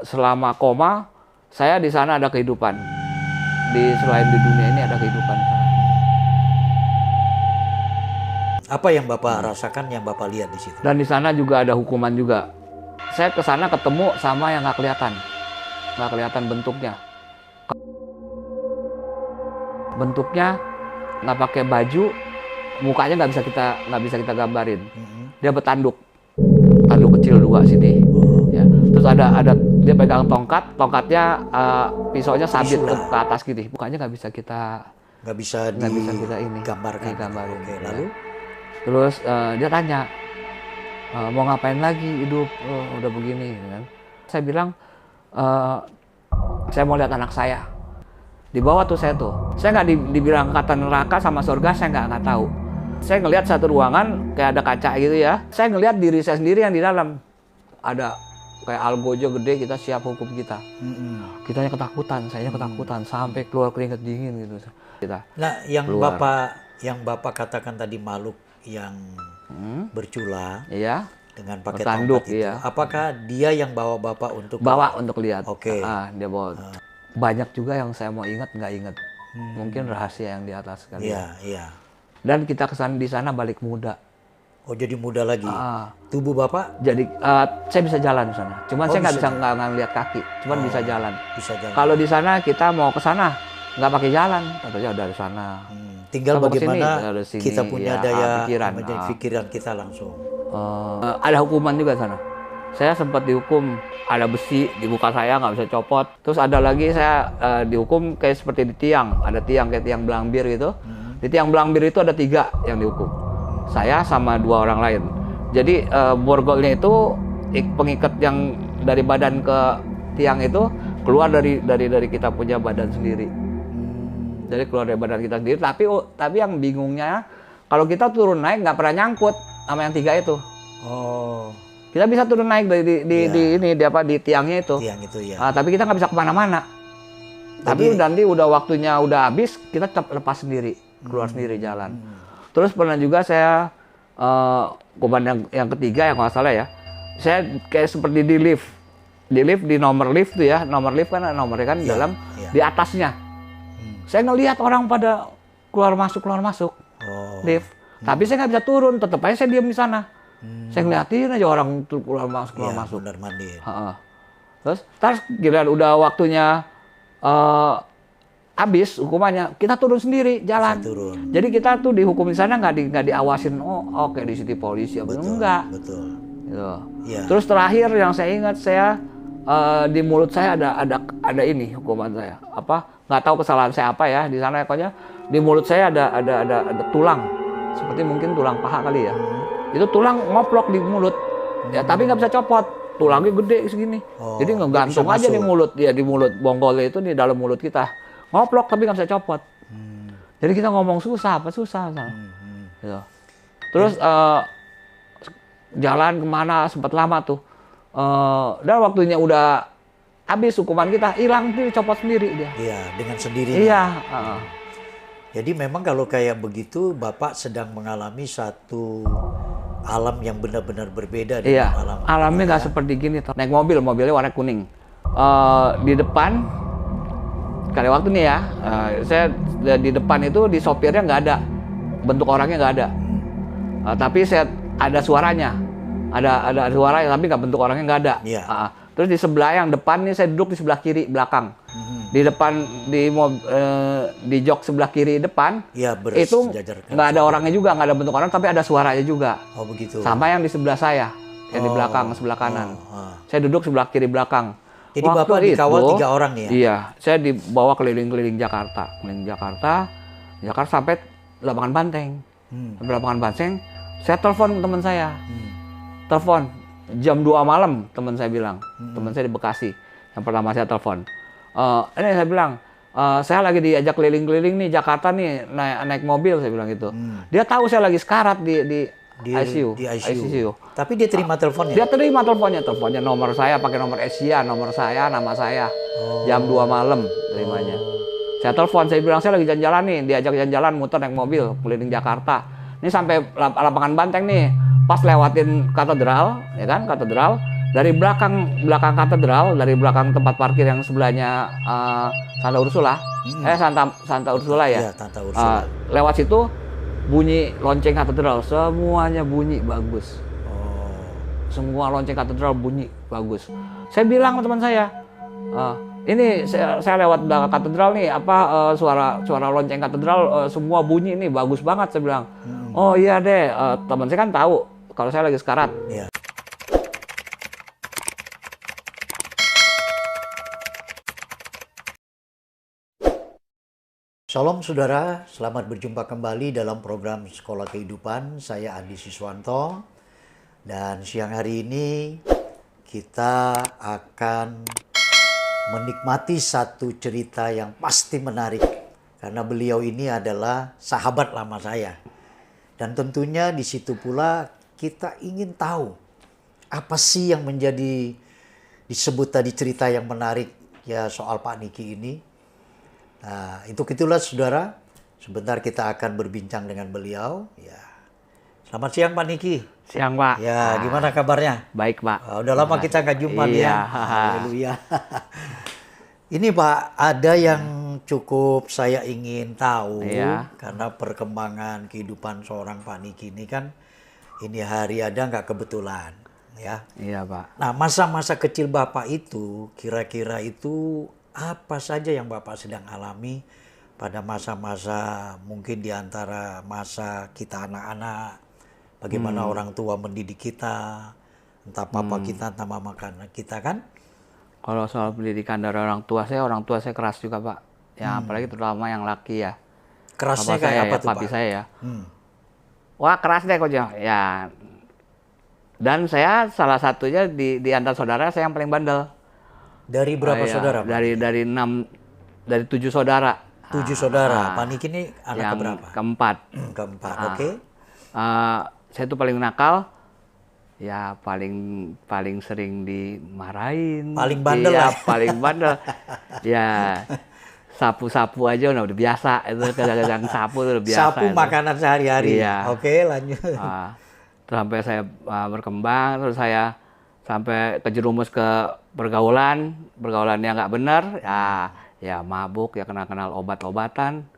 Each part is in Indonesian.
Selama koma, saya di sana ada kehidupan. Selain di dunia ini ada kehidupan. Apa yang Bapak rasakan, yang Bapak lihat di situ? Dan di sana juga ada hukuman juga. Saya ke sana ketemu sama yang nggak kelihatan bentuknya. Bentuknya nggak pakai baju, mukanya nggak bisa kita gambarin. Dia bertanduk kecil 2 sini. Ya. Terus ada dia pegang tongkatnya pisaunya sabit ke atas gitu. Mukanya nggak bisa kita ini gambarkan. Oke, Lalu? Terus dia tanya, mau ngapain lagi hidup, udah begini kan. Saya bilang, saya mau lihat anak saya. Di bawah tuh saya nggak dibilang kata neraka sama surga, saya nggak tahu. Saya ngelihat satu ruangan kayak ada kaca gitu ya. Saya ngelihat diri saya sendiri yang di dalam. Ada kayak algojo gede, kita siap hukum kita. Kitanya ketakutan, saya ketakutan sampai keluar keringat dingin gitu. Nah, yang Bapak katakan tadi makhluk yang bercula, iya, dengan pakai bertanduk, tongkat itu, iya. apakah dia yang bawa Bapak untuk lihat? Oke. Dia bawa. Banyak juga yang saya mau ingat nggak ingat. Mungkin rahasia yang di atas kali. Iya. Dan kita kesana di sana balik muda. Oh, jadi muda lagi. Tubuh Bapak? Jadi saya bisa jalan di sana. Cuman saya nggak lihat kaki. Cuman bisa jalan. Kalau di sana kita mau ke sana nggak pakai jalan. Katanya dari sana. Tinggal sama bagaimana sini, kita punya daya pikiran kita langsung. Ada hukuman juga sana. Saya sempat dihukum, ada besi di muka saya nggak bisa copot. Terus ada lagi saya dihukum kayak seperti di tiang. Ada tiang kayak tiang belambir gitu. Di tiang belambir itu ada 3 yang dihukum. Saya sama 2 orang lain. Jadi borgolnya itu pengikat yang dari badan ke tiang itu keluar dari kita punya badan sendiri. Jadi keluar dari badan kita sendiri. Tapi yang bingungnya kalau kita turun naik nggak pernah nyangkut sama yang 3 itu. Oh. Kita bisa turun naik di tiangnya itu. Tiang itu ya. Tapi kita nggak bisa kemana-mana. Tapi nanti udah waktunya udah habis, kita lepas sendiri, keluar sendiri jalan. Terus pernah juga saya hukuman yang ketiga yang nggak salah ya. Saya kayak seperti di lift. Di nomor lift tuh ya. Nomor lift kan nomornya kan dalam di atasnya. Saya ngelihat orang pada keluar masuk lift. Tapi saya nggak bisa turun, tetap aja saya diam di sana. Saya ngeliatin aja orang keluar masuk. Benar mandir. Terus giliran udah waktunya habis hukumannya, kita turun sendiri jalan. Jadi kita tuh dihukum di sana nggak diawasin. Oke, di sini polisi apa enggak? Betul. Gitu. Terus terakhir yang saya ingat, saya di mulut saya ada ini hukuman saya. Nggak tahu kesalahan saya apa ya di sana, pokoknya di mulut saya ada tulang, seperti mungkin tulang paha kali ya. Itu tulang ngoplok di mulut, ya tapi nggak bisa copot, tulangnya gede segini. Jadi ngegantung aja di mulut, ya di mulut bonggolnya itu di dalam mulut kita, ngoplok tapi nggak bisa copot. Jadi kita ngomong susah. Gitu. Terus jalan kemana sempat lama tuh, dan waktunya udah habis hukuman kita, hilang tuh, copot sendiri dia. Iya, dengan sendirinya. Iya. Jadi memang kalau kayak begitu, Bapak sedang mengalami satu alam yang benar-benar berbeda dengan alamnya nggak seperti gini. Naik mobilnya warna kuning. Di depan, kali waktu nih ya, saya di depan itu di sopirnya nggak ada, bentuk orangnya nggak ada. Tapi saya ada suaranya, ada suaranya, tapi nggak bentuk orangnya nggak ada. Terus di sebelah yang depan nih saya duduk di sebelah kiri belakang. Di depan di jok sebelah kiri depan itu nggak ada orangnya juga, nggak ada bentuk orang, tapi ada suaranya juga. Oh begitu. Sama yang di sebelah saya, yang di belakang sebelah kanan. Saya duduk sebelah kiri belakang. Jadi Bapak dikawal 3 orang nih ya? Iya, saya dibawa keliling-keliling Jakarta, sampai Lapangan Banteng. Sampai Lapangan Banteng, saya telepon teman saya. Telepon jam 2 malam, teman saya bilang. Teman saya di Bekasi. Yang pertama saya telepon. Ini saya bilang, saya lagi diajak keliling-keliling nih Jakarta nih, naik mobil, saya bilang gitu. Dia tahu saya lagi sekarat di ICU. Tapi dia terima teleponnya? Dia terima teleponnya nomor saya, pakai nomor Asia, nomor saya, nama saya. Jam 2 malam terimanya. Saya telepon, saya bilang saya lagi jalan-jalan nih, diajak jalan-jalan muter naik mobil keliling Jakarta. Ini sampai Lapangan Banteng nih, pas lewatin katedral, ya kan, katedral. dari belakang katedral, dari belakang tempat parkir yang sebelahnya Santa Ursula, Santa Ursula ya. Iya, Santa Ursula. Lewat situ bunyi lonceng katedral, semuanya bunyi bagus. Oh. Semua lonceng katedral bunyi bagus. Saya bilang sama teman saya, ini saya lewat belakang katedral nih, suara lonceng katedral semua bunyi nih bagus banget, saya bilang. Oh iya deh, teman saya kan tahu kalau saya lagi sekarat. Iya. Shalom saudara, selamat berjumpa kembali dalam program Sekolah Kehidupan. Saya Andi Siswanto, dan siang hari ini kita akan menikmati satu cerita yang pasti menarik, karena beliau ini adalah sahabat lama saya. Dan tentunya di situ pula kita ingin tahu apa sih yang menjadi disebut tadi cerita yang menarik ya soal Pak Niki ini. Nah, itulah saudara, sebentar kita akan berbincang dengan beliau. Ya. Selamat siang Pak Niki. Siang Pak. Ya, gimana kabarnya? Baik Pak. Udah lama kita nggak jumpa Iya. ya. Haleluya. Ini Pak, ada yang cukup saya ingin tahu, karena perkembangan kehidupan seorang Pak Niki ini kan ini hari ada nggak kebetulan, ya. Iya Pak. Nah, masa-masa kecil Bapak itu kira-kira itu apa saja yang Bapak sedang alami pada masa-masa mungkin di antara masa kita anak-anak, bagaimana orang tua mendidik kita, entah papa kita, entah mama kita kan? Kalau soal pendidikan dari orang tua saya keras juga Pak. Ya apalagi terutama yang laki ya. Kerasnya Papa kayak saya apa ya, tuh papi Pak? saya ya. Wah keras deh kok ya. Dan saya salah satunya di antara saudara saya yang paling bandel. Dari berapa saudara Pak? Dari 7 saudara. 7 saudara. Pak Niki ini anak yang keberapa? Keempat. Keempat, oke. Saya tuh paling nakal. Ya paling sering dimarahin. Paling bandel ya, lah. paling bandel. Ya sapu-sapu aja udah biasa. Itu kadang-kadang sapu udah biasa. Sapu itu makanan sehari-hari. Iya. Oke, lanjut. Sampai saya berkembang, terus saya sampai kejerumus ke pergaulan yang nggak benar. Ya mabuk, ya kenal obat-obatan.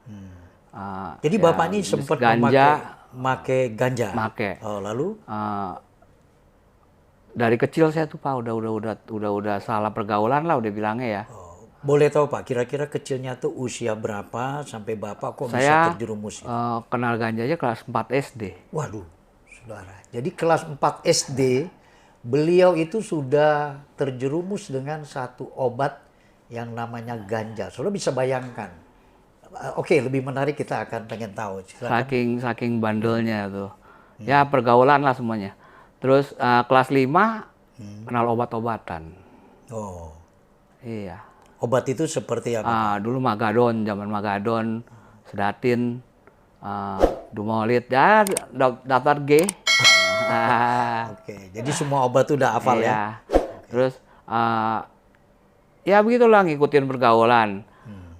Jadi ya, Bapak ini sempat memakai ganja. Make. Oh, lalu? Dari kecil saya tuh Pak udah salah pergaulan lah udah bilangnya ya. Boleh tahu Pak, kira-kira kecilnya tuh usia berapa sampai Bapak kok bisa terjerumus? Kenal ganja aja kelas 4 SD. Waduh, saudara. Jadi kelas 4 SD, beliau itu sudah terjerumus dengan satu obat yang namanya ganja. Saudara bisa bayangkan. Oke, lebih menarik kita akan pengen tahu. Saking bandelnya tuh. Ya pergaulan lah semuanya. Terus kelas 5 kenal obat-obatan. Oh. Iya. Obat itu seperti apa? Dulu Magadon, zaman Magadon, Sedatin, Dumolit, ya daftar G. Oke, jadi semua obat itu udah hafal ya? Terus ya begitulah ngikutin pergaulan.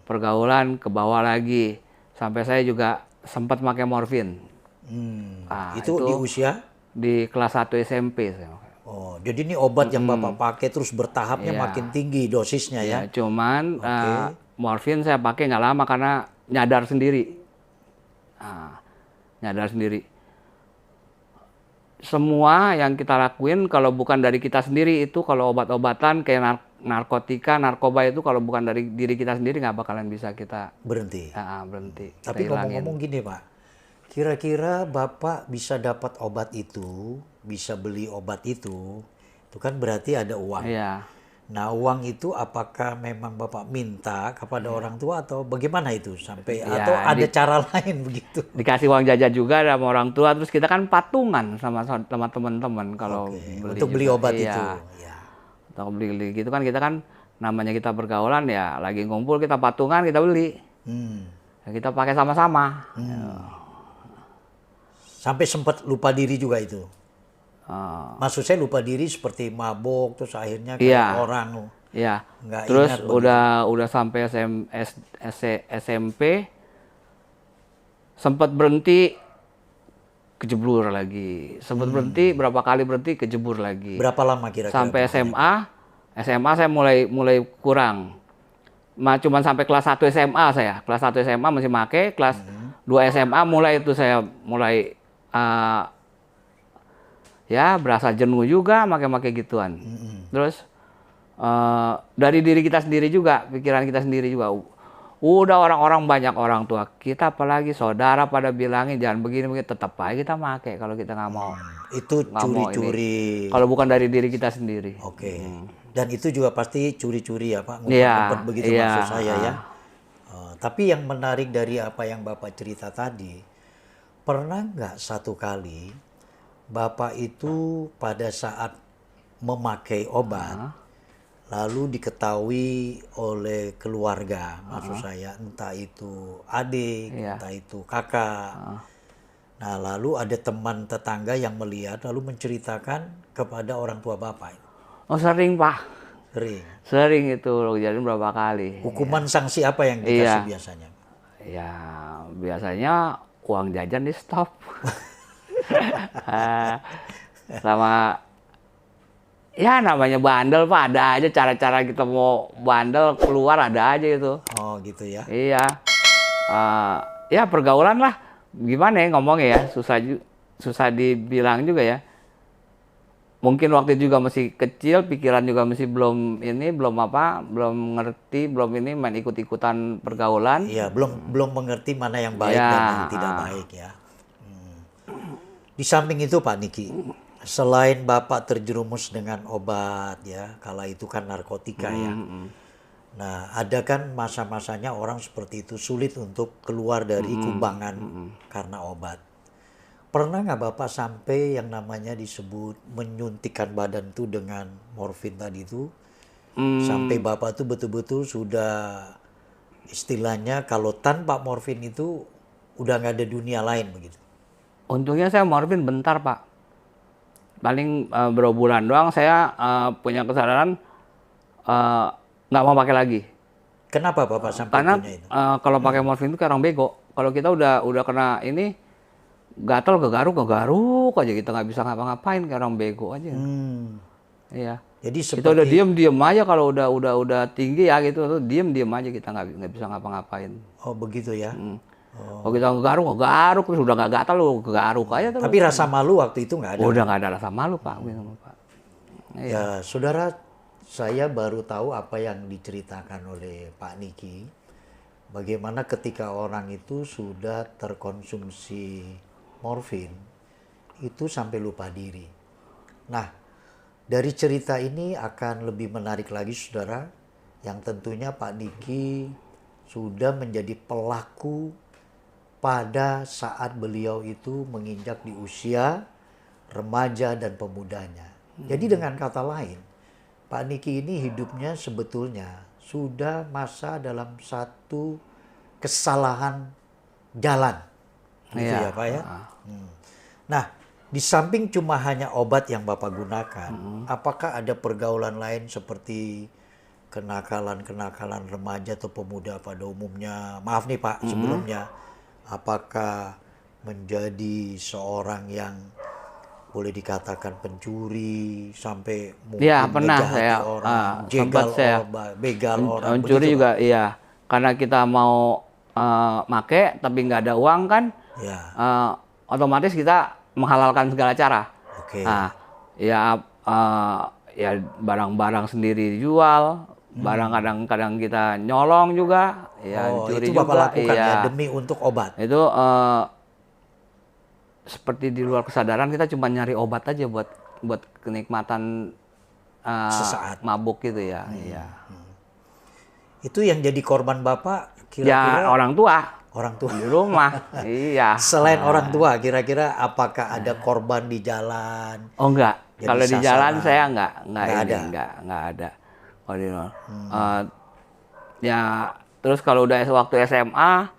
Pergaulan ke bawah lagi. Sampai saya juga sempat pakai morfin. Itu di usia? Di kelas 1 SMP. Oh, jadi ini obat yang Bapak pakai terus bertahapnya makin tinggi dosisnya ya? Cuman morfin saya pakai nggak lama karena nyadar sendiri. Semua yang kita lakuin kalau bukan dari kita sendiri itu, kalau obat-obatan kayak narkotika, narkoba itu kalau bukan dari diri kita sendiri nggak bakalan bisa kita berhenti. Berhenti. Tapi ngomong-ngomong gini Pak, kira-kira Bapak bisa dapat obat itu, bisa beli obat itu kan berarti ada uang. Iya. Nah uang itu apakah memang Bapak minta kepada orang tua atau bagaimana itu sampai atau ada cara lain begitu? Dikasih uang jajan juga sama orang tua, terus kita kan patungan sama teman-teman kalau untuk beli obat itu. Ya. Untuk beli gitu kan kita kan namanya kita pergaulan ya lagi ngumpul kita patungan kita beli. Ya, kita pakai sama-sama. Sampai sempat lupa diri juga itu. Maksud saya lupa diri seperti mabok terus akhirnya kayak orang. Iya. Nggak terus ingat udah sampai SMP sempat berhenti kejebur lagi. Sempat berhenti, berapa kali berhenti, kejebur lagi. Berapa lama kira-kira? Sampai SMA saya mulai kurang. Cuman sampai kelas 1 SMA saya. Kelas 1 SMA masih make, kelas 2 SMA mulai itu saya mulai ya berasa jenuh juga make gituan. Terus dari diri kita sendiri juga, pikiran kita sendiri juga. Udah orang-orang banyak orang tua kita, apalagi saudara pada bilangin jangan begini, tetap aja kita make kalau kita nggak mau. Itu curi-curi. Kalau bukan dari diri kita sendiri. Oke. Dan itu juga pasti curi-curi ya Pak, Iya, ngumpet-ngumpet begitu iya. maksud saya ya. Tapi yang menarik dari apa yang Bapak cerita tadi, pernah nggak satu kali Bapak itu pada saat memakai obat, lalu diketahui oleh keluarga, maksud saya entah itu adik, entah itu kakak. Nah, lalu ada teman tetangga yang melihat lalu menceritakan kepada orang tua Bapak. Oh sering Pak. Sering itu kejadian berapa kali. Hukuman sanksi apa yang dikasih biasanya? Ya biasanya uang jajan di stop. Sama ya namanya bandel Pak, ada aja cara-cara kita mau bandel keluar, ada aja itu. Oh gitu ya? Iya. Ya pergaulan lah. Gimana ya ngomongnya ya, susah dibilang juga ya. Mungkin waktu itu juga masih kecil, pikiran juga masih belum ngerti, belum ini main ikut-ikutan pergaulan. Iya, belum mengerti mana yang baik dan yang tidak baik ya. Di samping itu Pak Niki, selain Bapak terjerumus dengan obat ya, kala itu kan narkotika ya. Nah, ada kan masa-masanya orang seperti itu sulit untuk keluar dari kubangan karena obat. Pernah nggak Bapak sampai yang namanya disebut menyuntikkan badan itu dengan morfin tadi itu? Sampai Bapak tuh betul-betul sudah istilahnya kalau tanpa morfin itu udah nggak ada dunia lain begitu? Untungnya saya morfin bentar Pak. Paling beberapa bulan doang saya punya kesadaran nggak mau pakai lagi. Kenapa Bapak sampai Karena punya itu? kalau pakai morfin itu kayak orang bego. Kalau kita udah kena ini gatal kegaruk aja, kita nggak bisa ngapa-ngapain kayak orang bego aja. Iya. Jadi kita udah diem aja kalau udah tinggi ya gitu, diem aja, kita nggak bisa ngapa-ngapain. Oh begitu ya. Kalau kita ngegaruk terus udah nggak gatal lu kegaruk aja terus. Tapi rasa malu waktu itu nggak ada. Udah nggak ada rasa malu Pak. Iya. Ya saudara, saya baru tahu apa yang diceritakan oleh Pak Niki. Bagaimana ketika orang itu sudah terkonsumsi morfin, itu sampai lupa diri. Nah, dari cerita ini akan lebih menarik lagi saudara, yang tentunya Pak Niki sudah menjadi pelaku pada saat beliau itu menginjak di usia remaja dan pemudanya. Jadi dengan kata lain, Pak Niki ini hidupnya sebetulnya sudah masa dalam satu kesalahan jalan. Gitu ya Pak ya. Nah, di samping cuma hanya obat yang Bapak gunakan, apakah ada pergaulan lain seperti kenakalan-kenakalan remaja atau pemuda pada umumnya? Maaf nih Pak sebelumnya, apakah menjadi seorang yang boleh dikatakan pencuri sampai mungkin menjahati orang, begal orang, mencuri juga Pak? Iya, karena kita mau make tapi nggak ada uang kan. Ya. Otomatis kita menghalalkan segala cara. Nah, ya barang-barang sendiri dijual, barang kadang-kadang kita nyolong juga, ya curi itu juga. Bapak lakukan ya demi untuk obat. Itu seperti di luar kesadaran, kita cuma nyari obat aja buat kenikmatan sesaat mabuk gitu ya. Itu yang jadi korban Bapak kira-kira? Ya orang tua. Orang tua di rumah. Iya. Selain orang tua, kira-kira apakah ada korban di jalan? Oh enggak. Kalau di jalan saya enggak ada. Ya terus kalau udah waktu SMA,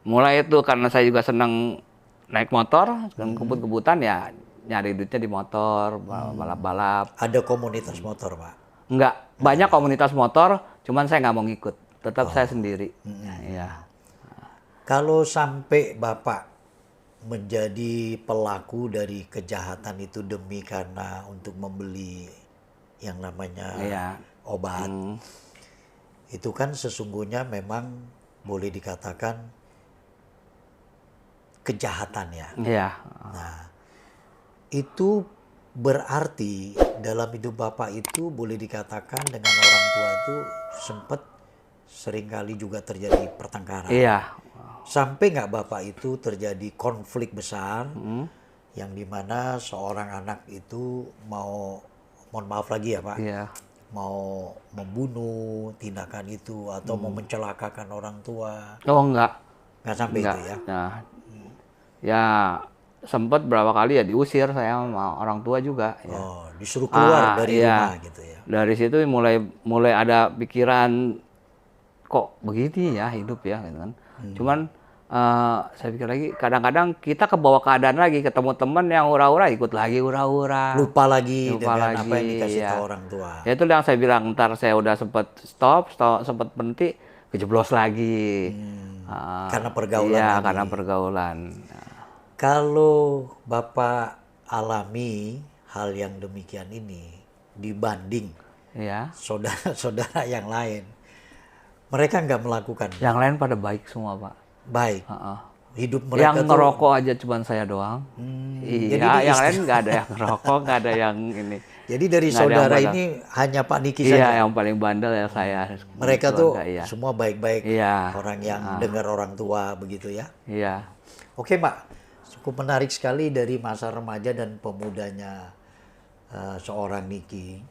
mulai itu karena saya juga senang naik motor, kebut-kebutan ya nyari duitnya di motor, balap-balap. Ada komunitas motor Pak? Enggak, banyak komunitas motor, cuman saya nggak mau ngikut. Tetap saya sendiri. Iya. Kalau sampai Bapak menjadi pelaku dari kejahatan itu demi karena untuk membeli yang namanya Iya. obat. Itu kan sesungguhnya memang boleh dikatakan kejahatan ya. Iya. Nah, itu berarti dalam hidup Bapak itu boleh dikatakan dengan orang tua itu sempat seringkali juga terjadi pertengkaran. Iya. Sampai nggak Bapak itu terjadi konflik besar yang dimana seorang anak itu mau, mohon maaf lagi ya Pak, Iya. mau membunuh tindakan itu atau mau mencelakakan orang tua. Oh enggak. Nggak sampai Enggak. itu ya. Nah, ya sempat berapa kali ya diusir saya sama orang tua juga. Ya. Oh, disuruh keluar dari iya. rumah gitu ya. Dari situ mulai ada pikiran kok begini ya hidup ya gitu kan. Cuman saya pikir lagi kadang-kadang kita kebawa keadaan lagi, ketemu teman yang hura-hura ikut lagi hura-hura. Lupa lagi Lupa dengan apa yang lagi, dikasih iya. tahu orang tua. Ya itu yang saya bilang, ntar saya udah sempat berhenti, kejeblos lagi. Karena pergaulan Iya, lagi. karena pergaulan. Kalau Bapak alami hal yang demikian ini dibanding Iya. saudara-saudara yang lain, mereka nggak melakukan Yang lain pada baik semua, Pak. baik. Heeh. Hidup mereka Yang tuh ngerokok aja cuman saya doang. jadi Iya, yang istri- lain nggak ada yang ngerokok, nggak ada yang ini. jadi dari Nggak ada yang saudara bandel. ini hanya Pak Niki Iya, saja. yang paling bandel ya saya. Mereka tuh Keluarga, iya. semua baik-baik, Iya. orang yang dengar orang tua begitu ya. Iya. Oke Pak, cukup menarik sekali dari masa remaja dan pemudanya seorang Niki.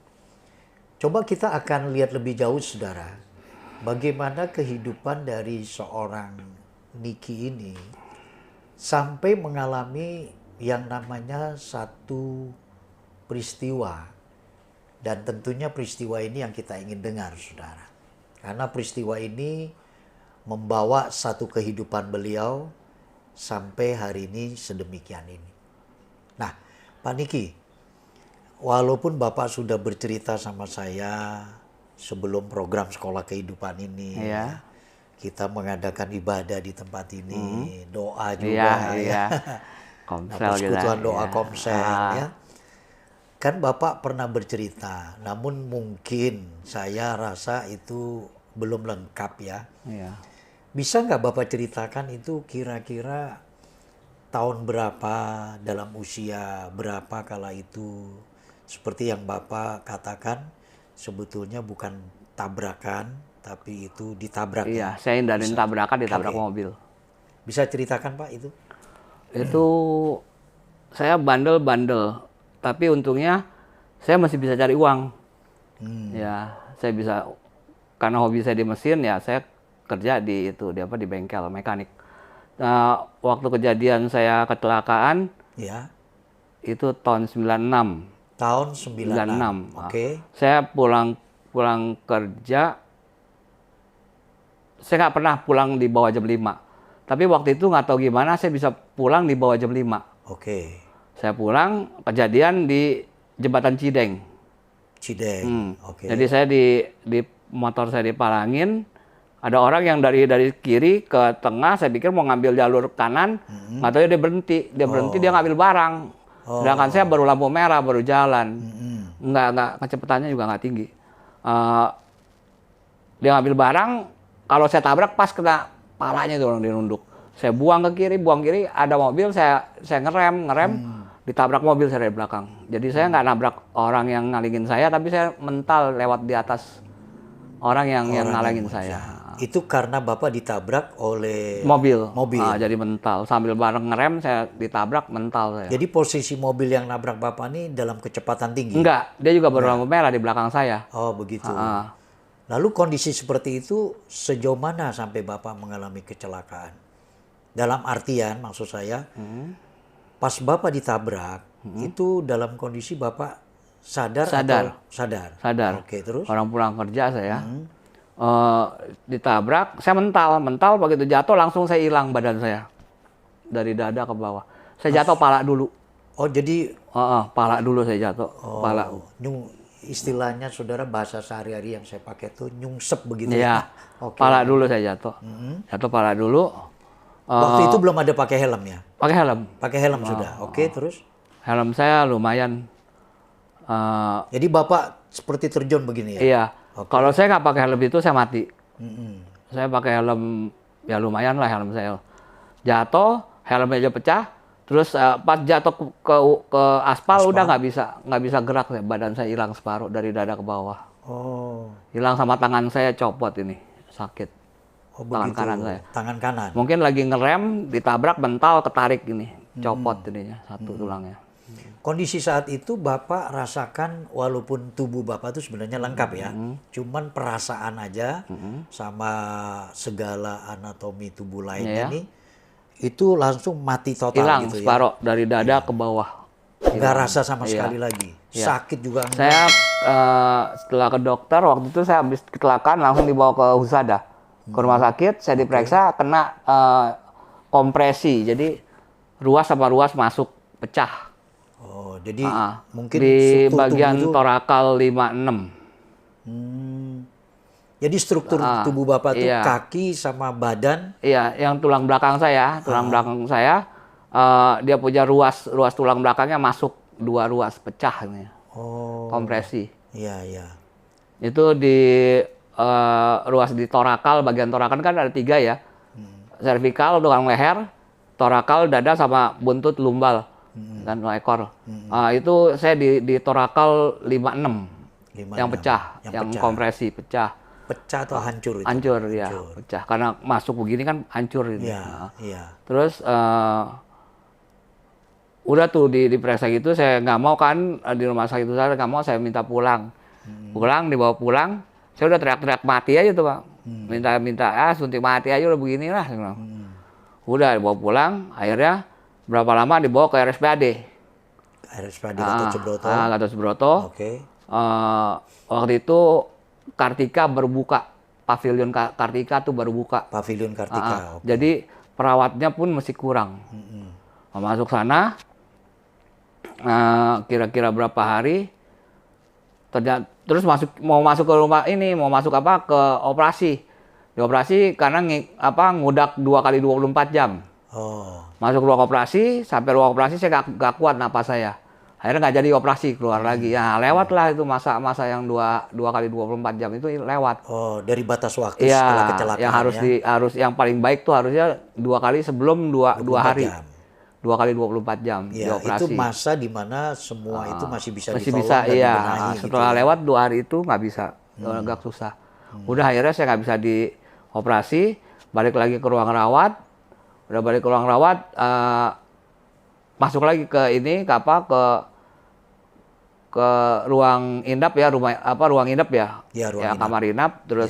Coba kita akan lihat lebih jauh saudara, bagaimana kehidupan dari seorang Niki ini sampai mengalami yang namanya satu peristiwa. Dan tentunya peristiwa ini yang kita ingin dengar saudara. Karena peristiwa ini membawa satu kehidupan beliau sampai hari ini sedemikian ini. Nah, Pak Niki, walaupun Bapak sudah bercerita sama saya sebelum program Sekolah Kehidupan ini, Iya. kita mengadakan ibadah di tempat ini, doa juga, Iya, ya. iya. Komsel gitu. Persekutuan doa Iya. komsel, ya. Kan Bapak pernah bercerita, namun mungkin saya rasa itu belum lengkap ya. Iya. Bisa nggak Bapak ceritakan itu kira-kira tahun berapa, dalam usia berapa kala itu, seperti yang Bapak katakan sebetulnya bukan tabrakan, tapi itu ditabrak. Iya, ya? saya hindarin tabrakan, ditabrak Oke. mobil. Bisa ceritakan Pak itu? Itu saya bandel-bandel, tapi untungnya saya masih bisa cari uang. Ya, saya bisa, karena hobi saya di mesin ya, saya kerja di itu, di bengkel mekanik. Nah, waktu kejadian saya kecelakaan Ya, itu tahun 96. tahun 96. 96. Oke. Saya pulang kerja, saya nggak pernah pulang di bawah jam 5. Tapi waktu itu nggak tahu gimana saya bisa pulang di bawah jam 5. Oke. Saya pulang, kejadian di Jembatan Cideng. Cideng. Oke. Jadi saya di motor saya dipalangin, ada orang yang dari kiri ke tengah, saya pikir mau ngambil jalur kanan, nggak tahu dia berhenti. Dia berhenti, dia ngambil barang. Sedangkan saya baru lampu merah, baru jalan. Nggak, kecepatannya juga nggak tinggi. Dia ngambil barang, kalau saya tabrak pas kena palanya itu orang dirunduk. Saya buang ke kiri, ada mobil, saya ngerem, ditabrak mobil saya dari belakang. Jadi saya nggak nabrak orang yang ngalingin saya, tapi saya mental lewat di atas orang yang ngalangin saya. Itu karena Bapak ditabrak oleh Mobil. Mobil. Jadi mental. Sambil bareng ngerem, saya ditabrak mental saya. Jadi posisi mobil yang nabrak Bapak ini dalam kecepatan tinggi? Enggak, dia juga baru lampu merah di belakang saya. Oh begitu. Lalu kondisi seperti itu sejauh mana sampai Bapak mengalami kecelakaan? Dalam artian maksud saya, pas Bapak ditabrak, itu dalam kondisi Bapak sadar? Atau sadar? Sadar. Oke, terus? Orang pulang kerja saya. Ditabrak, saya mental begitu jatuh langsung saya hilang badan saya dari dada ke bawah. Saya jatuh pala dulu. Oh jadi Pala dulu saya jatuh. Pala. istilahnya saudara bahasa sehari-hari yang saya pakai tuh nyungsep begitu Iya. ya. Oke. Pala dulu saya jatuh. Jatuh pala dulu. Waktu itu belum ada pakai helm ya? Pakai helm. Pakai helm sudah. Oke, terus? Helm saya lumayan. Jadi Bapak seperti terjun begini ya? Iya. Kalau saya nggak pakai helm itu saya mati. Mm-mm. Saya pakai helm, ya lumayan lah helm saya. Jatuh, helmnya aja pecah. Terus pas jatuh ke aspal udah nggak bisa gerak. Badan saya hilang separuh dari dada ke bawah. Oh. Hilang sama tangan saya copot ini, sakit. Oh, Tangan begitu. kanan saya. Tangan kanan. Mungkin lagi ngerem, ditabrak, mental, ketarik gini. Copot ininya, satu tulangnya. Kondisi saat itu Bapak rasakan walaupun tubuh Bapak itu sebenarnya lengkap ya. Cuman perasaan aja sama segala anatomi tubuh lainnya Iya. nih itu langsung mati total Hilang gitu ya. separuh dari dada ke bawah. Nggak rasa sama Iya. sekali lagi. Iya. Sakit juga enggak. Saya setelah ke dokter, waktu itu saya habis kecelakaan langsung dibawa ke Husada. Ke rumah sakit, saya diperiksa kena kompresi. Jadi ruas sama ruas masuk, pecah. Oh, jadi mungkin di struktur bagian tubuh itu, torakal 56. jadi struktur tubuh Bapak itu iya. kaki sama badan. Iya, yang tulang belakang saya, belakang saya, dia punya ruas tulang belakangnya masuk 2 ruas, pecah ini. Oh. Kompresi. Iya, iya. Itu di ruas di torakal, bagian torakal kan ada 3 ya. Servikal, tulang leher, torakal, dada sama buntut lumbal dan ekor. Itu saya di torakal 56 yang pecah, yang kompresi pecah. Pecah atau hancur itu? Hancur ya, pecah. Karena masuk begini kan hancur ini. Iya, iya. Terus udah tuh diperiksa gitu, saya nggak mau kan di rumah sakit itu, saya nggak mau, saya minta pulang. Dibawa pulang, saya udah teriak-teriak mati aja tuh Pak. Minta suntik mati aja udah beginilah. Udah dibawa pulang, akhirnya berapa lama dibawa ke RSPAD. RSPAD Gatot Subroto. Gatot Subroto. Oke. Waktu itu Kartika baru buka, pavilion Kartika tuh baru buka. Pavilion Kartika. Okay. Jadi perawatnya pun masih kurang. Masuk sana, kira-kira berapa hari, terus mau masuk ke rumah ini, mau masuk ke operasi. Di operasi karena ngudak 2 kali 24 jam. Oh. Masuk ruang operasi, sampai ruang operasi saya nggak kuat napas saya. Akhirnya nggak jadi operasi, keluar lagi. Ya lewat lah itu masa yang 2 kali 24 jam itu lewat. Oh, dari batas waktu setelah kecelakaan yang harus yang paling baik tuh harusnya 2 kali sebelum 2 hari. Jam. 2 kali 24 jam ya, dioperasi. Itu masa di mana semua itu masih bisa dan dibenahi setelah gitu. lewat 2 hari itu nggak bisa, agak susah. Udah akhirnya saya nggak bisa dioperasi, balik lagi ke ruang rawat. Udah balik ke ruang rawat, masuk lagi ke ruang inap ya, ruang inap ya, ruang inap. Kamar inap, terus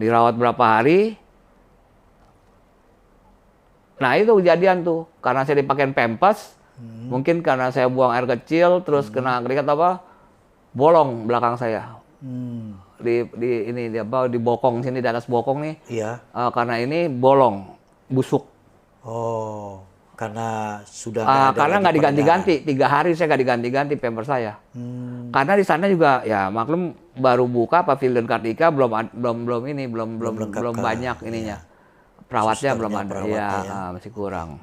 dirawat berapa hari. Nah itu kejadian tuh, karena saya dipakein pempes, mungkin karena saya buang air kecil, terus kena keringat bolong belakang saya. Di bokong sini, di atas bokong nih, karena ini bolong, busuk. Oh, karena sudah karena nggak diganti-ganti, 3 hari saya nggak diganti-ganti pampers saya. Karena di sana juga ya maklum baru buka pavilion Kartika, belum banyak ininya. Perawatnya belum ada, masih kurang.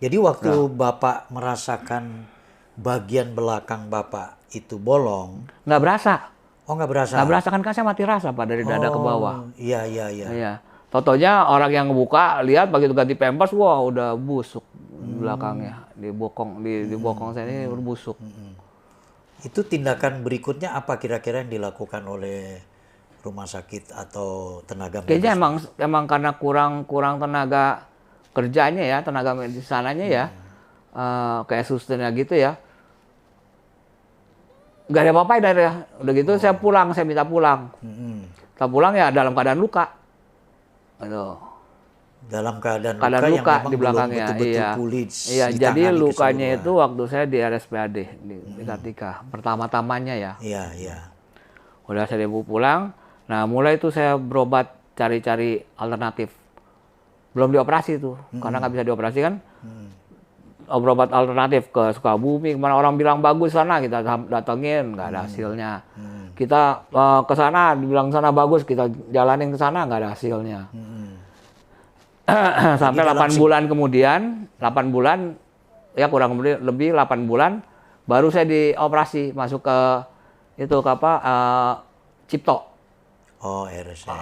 Jadi waktu Bapak merasakan bagian belakang Bapak itu bolong, nggak berasa. Oh, nggak berasa? Nggak berasa, kan saya mati rasa Pak, dari dada ke bawah. Iya. Totonya orang yang ngebuka, lihat begitu ganti pampers, wah udah busuk belakangnya. Di bokong saya ini berbusuk. Itu tindakan berikutnya apa kira-kira yang dilakukan oleh rumah sakit atau tenaga medis? Kayaknya emang karena kurang tenaga kerjanya ya, tenaga medis sananya ya, kayak susternya gitu ya. Nggak ada apa-apa ya. Udah gitu saya minta pulang. Saya pulang ya dalam keadaan luka. Aduh. Dalam keadaan luka yang di belakangnya. betul-betul pulih. Iya, jadi lukanya itu waktu saya di RSPAD di Kartika, pertama-tamanya ya. Iya. Udah saya dibawa pulang. Nah, mulai itu saya berobat, cari-cari alternatif. Belum dioperasi tuh, karena nggak bisa dioperasi kan. Berobat alternatif ke Sukabumi, kemana orang bilang bagus sana, kita datengin, nggak ada hasilnya. Kita ke sana, dibilang sana bagus, kita jalanin ke sana, nggak ada hasilnya. Sampai dalam 8 bulan kemudian, 8 bulan, ya kurang lebih 8 bulan, baru saya dioperasi, masuk ke itu ke apa, Cipto. Oh, RSM.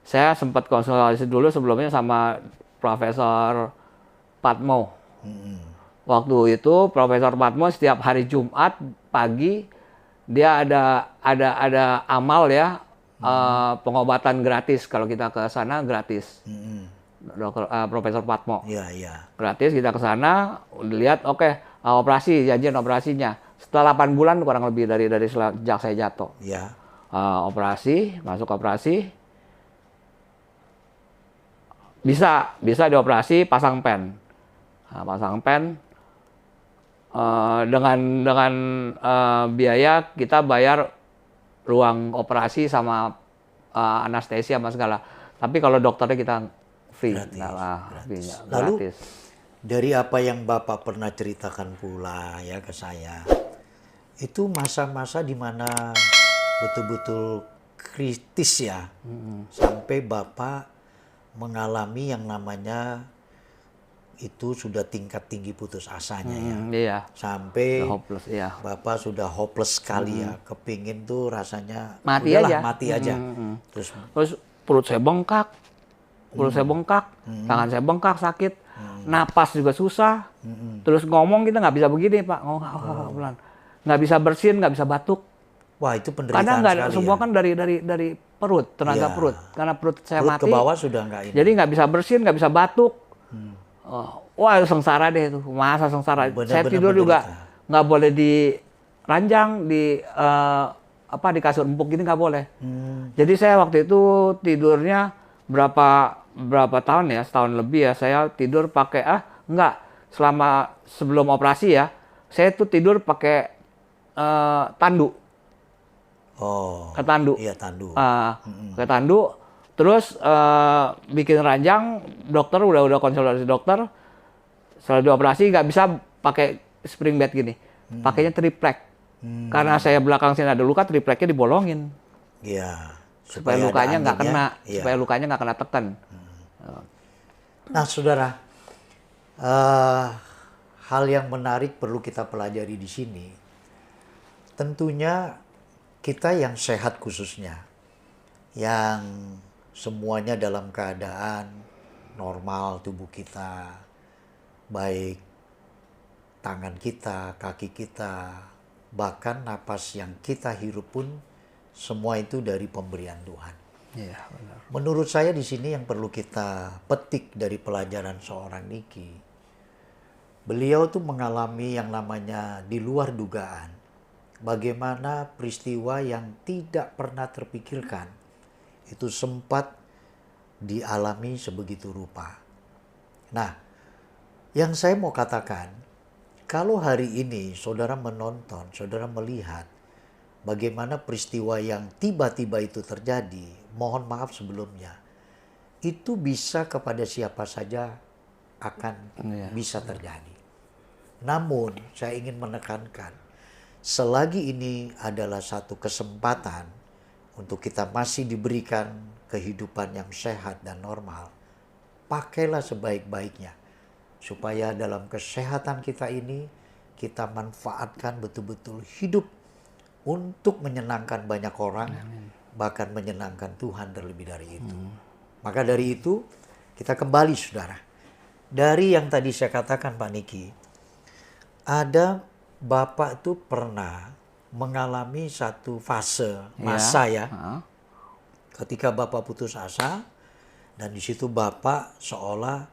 Saya sempat konsultasi dulu sebelumnya sama Profesor Patmo. Waktu itu Profesor Patmo setiap hari Jumat pagi dia ada amal ya, pengobatan gratis kalau kita ke sana gratis. Dokter Profesor Patmo. Iya, iya. Gratis kita ke sana, lihat oke, operasi, janjian operasinya. Setelah 8 bulan kurang lebih dari sejak saya jatuh. Iya. Operasi, masuk operasi. Bisa dioperasi, pasang pen. Nah, pasang pen dengan biaya kita bayar ruang operasi sama anestesi sama segala. Tapi kalau dokternya kita free. Gratis. Gratis. Lalu dari apa yang Bapak pernah ceritakan pula ya ke saya, itu masa-masa di mana betul-betul kritis ya, sampai Bapak mengalami yang namanya itu sudah tingkat tinggi putus asanya ya. Iya. Sampai Hopeless, iya. Bapak sudah hopeless sekali ya, kepingin tuh rasanya Mati udahlah, aja. mati aja. Terus perut saya bengkak, tangan saya bengkak sakit, napas juga susah. Terus ngomong kita nggak bisa begini Pak, pelan, nggak bisa bersin, nggak bisa batuk. Wah, itu penderitaan Karena nggak sekali semua ya. kan dari perut, tenaga Iya. perut. Karena perut saya Perut mati. ke bawah sudah nggak ini. Jadi nggak bisa bersin, nggak bisa batuk. Wah, itu sengsara deh itu, masa sengsara. Saya Benar-benar tidur juga menderita. nggak boleh di ranjang, di kasur empuk gini nggak boleh. Jadi saya waktu itu tidurnya berapa tahun ya, setahun lebih ya, saya tidur pakai selama sebelum operasi ya, saya tuh tidur pakai tandu. Oh. Ke tandu. Iya, tandu. Ke tandu. Terus bikin ranjang, dokter udah konsultasi dokter. Setelah dioperasi nggak bisa pakai spring bed gini, pakainya triplek. Karena saya belakang sini ada luka, tripleknya dibolongin. Iya. Supaya ada lukanya nggak anginnya. kena, Iya. supaya lukanya nggak kena tekan. Nah, saudara, hal yang menarik perlu kita pelajari di sini. Tentunya kita yang sehat khususnya, yang semuanya dalam keadaan normal tubuh kita, baik tangan kita, kaki kita, bahkan napas yang kita hirup pun semua itu dari pemberian Tuhan. Iya, benar. Menurut saya di sini yang perlu kita petik dari pelajaran seorang Niki, beliau tuh mengalami yang namanya di luar dugaan. Bagaimana peristiwa yang tidak pernah terpikirkan itu sempat dialami sebegitu rupa. Nah, yang saya mau katakan, kalau hari ini saudara menonton, saudara melihat bagaimana peristiwa yang tiba-tiba itu terjadi, mohon maaf sebelumnya, itu bisa kepada siapa saja akan bisa terjadi. Namun, saya ingin menekankan, selagi ini adalah satu kesempatan untuk kita masih diberikan kehidupan yang sehat dan normal, pakailah sebaik-baiknya. Supaya dalam kesehatan kita ini, kita manfaatkan betul-betul hidup untuk menyenangkan banyak orang, bahkan menyenangkan Tuhan terlebih dari itu. Maka dari itu, kita kembali saudara. Dari yang tadi saya katakan Pak Niki, ada Bapak itu pernah mengalami satu masa ya, ketika Bapak putus asa, dan di situ Bapak seolah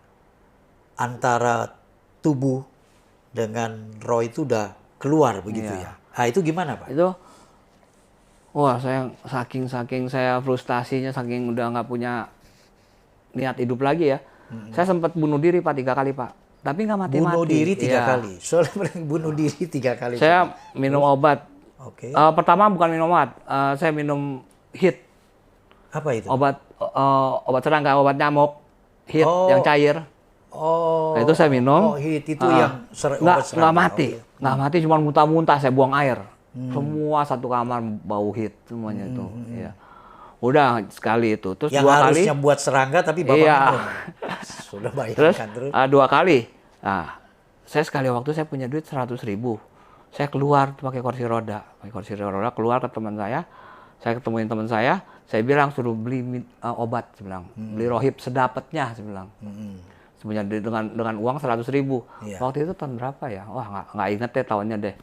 antara tubuh dengan roh itu udah keluar begitu ya. Nah, itu gimana Pak? Itu, wah saya saking saya frustasinya, saking udah nggak punya niat hidup lagi ya. Saya sempat bunuh diri Pak 3 kali Pak. Tapi nggak mati-mati. Bunuh diri 3 Iya. kali. Soalnya bunuh diri 3 kali. Saya minum obat. Oke. Pertama bukan minum obat, saya minum HIT. Apa itu? Obat serangga, obat nyamuk, HIT yang cair. Oh. Nah, itu saya minum. Oh, HIT itu yang obat serangga. Nggak mati, Oke. nggak mati, cuma muntah-muntah, saya buang air. Semua satu kamar bau HIT semuanya itu. Iya. Udah sekali itu. Terus Yang 2 kali. harusnya buat serangga tapi Bapak Iya. minum. Sudah bayangkan terus. 2 kali. Nah, saya sekali waktu saya punya duit 100.000. Saya keluar pakai kursi roda. Pakai kursi roda keluar ke teman saya. Saya ketemuin teman saya bilang suruh beli obat, saya bilang. Beli rohib sedapatnya, saya bilang. Sebenarnya dengan uang 100.000. Iya. Waktu itu tahun berapa ya? Wah, nggak inget deh tahunnya deh.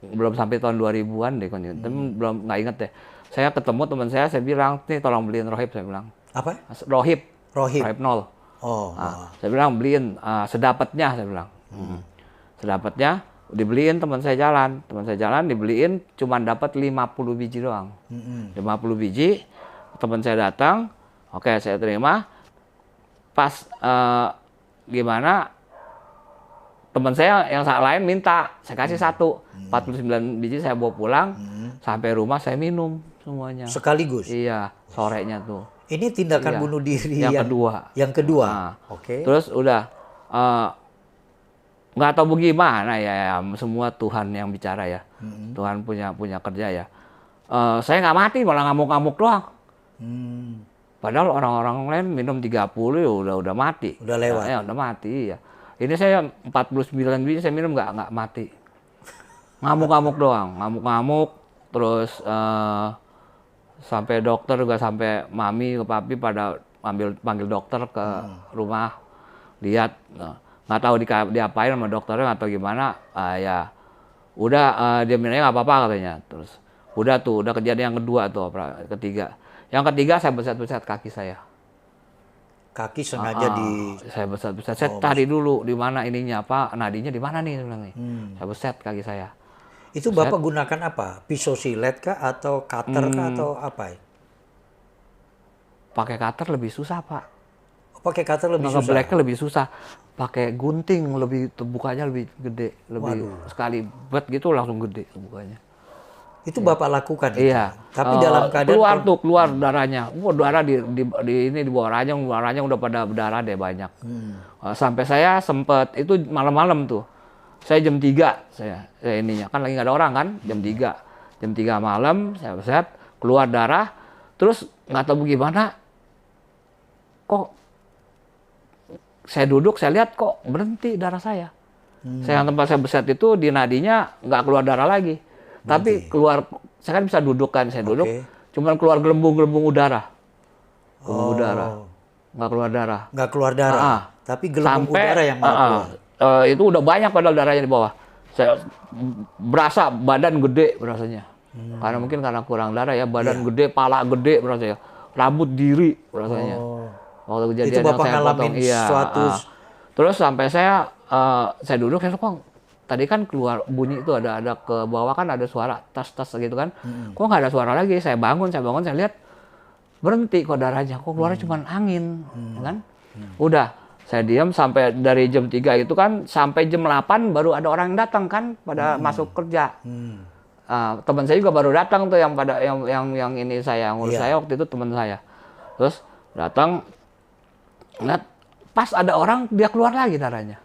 Belum sampai tahun 2000-an deh, belum, nggak inget deh. Saya ketemu teman saya bilang, nih tolong beliin rohib, saya bilang. Apa? Rohib. Rohib. Rohib 0. Oh. Saya bilang beliin sedapatnya, saya bilang. Sedapatnya dibeliin, teman saya jalan dibeliin, cuma dapat 50 biji doang. 50 biji, teman saya datang, oke saya terima. Pas gimana, teman saya yang lain minta, saya kasih 49 biji saya bawa pulang, sampai rumah saya minum semuanya. Sekaligus? Iya, sorenya tuh. Ini tindakan Iya. bunuh diri Yang kedua. Yang kedua. Nah, Oke. Terus udah nggak tahu bagaimana ya, semua Tuhan yang bicara ya. Tuhan punya kerja ya. Saya nggak mati, malah ngamuk-ngamuk doang. Padahal orang-orang lain minum 30 ya udah mati. Udah lewat. Ya, udah mati ya. Ini saya 49 biji saya minum nggak mati. Ngamuk-ngamuk doang, ngamuk-ngamuk. Terus sampai dokter juga, sampai mami ke papi pada panggil dokter ke rumah, lihat. Nggak tahu diapain sama dokternya atau gimana. Ya udah, dia minumnya nggak apa-apa katanya. Terus udah kejadian yang kedua tuh, ketiga. Yang ketiga saya beset-beset kaki saya. Kaki sengaja saya beset-beset. Saya cari dulu di mana ininya, apa nadinya di mana nih, nih. Saya beset kaki saya. Itu Bapak gunakan apa? Pisau silet kah atau cutter kah atau apa? Pakai cutter lebih susah, Pak. Pakai cutter lebih susah. Ngebeleknya lebih susah. Pakai gunting lebih, bukanya lebih gede, lebih sekali bet gitu langsung gede bukanya. Itu Bapak lakukan itu. Iya. Tapi dalam keadaan keluar darahnya. Darah di bawah ranjang udah pada berdarah deh banyak. Sampai saya sempet itu malam-malam tuh. Saya jam 3 saya ininya kan lagi nggak ada orang kan, jam 3 malam saya beset, keluar darah, terus nggak tahu gimana kok saya duduk, saya lihat kok berhenti darah saya. Saya yang tempat saya beset itu di nadinya nggak keluar darah lagi. Tapi keluar, saya kan bisa duduk kan, saya duduk, cuman keluar gelembung-gelembung udara. Udara. Nggak keluar darah. Nggak keluar darah, tapi gelembung udara yang malah keluar. Itu udah banyak padahal darahnya di bawah. Saya berasa badan gede berasanya. Karena mungkin karena kurang darah ya, badan gede, pala gede berasanya. Rambut diri berasanya. Waktu kejadian itu Bapak yang saya ngalamin potong, suatu. Terus sampai saya duduk, saya kok tadi kan keluar bunyi itu ada ke bawah kan ada suara tas gitu kan. Kok nggak ada suara lagi? Saya bangun, saya lihat berhenti kok darahnya. Kok keluarnya cuma angin, kan? Udah, saya diam sampai dari jam 3 itu kan sampai jam 8 baru ada orang yang datang kan pada masuk kerja. Teman saya juga baru datang tuh yang ini saya ngurus saya waktu itu teman saya. Terus datang, lihat pas ada orang dia keluar lagi darahnya.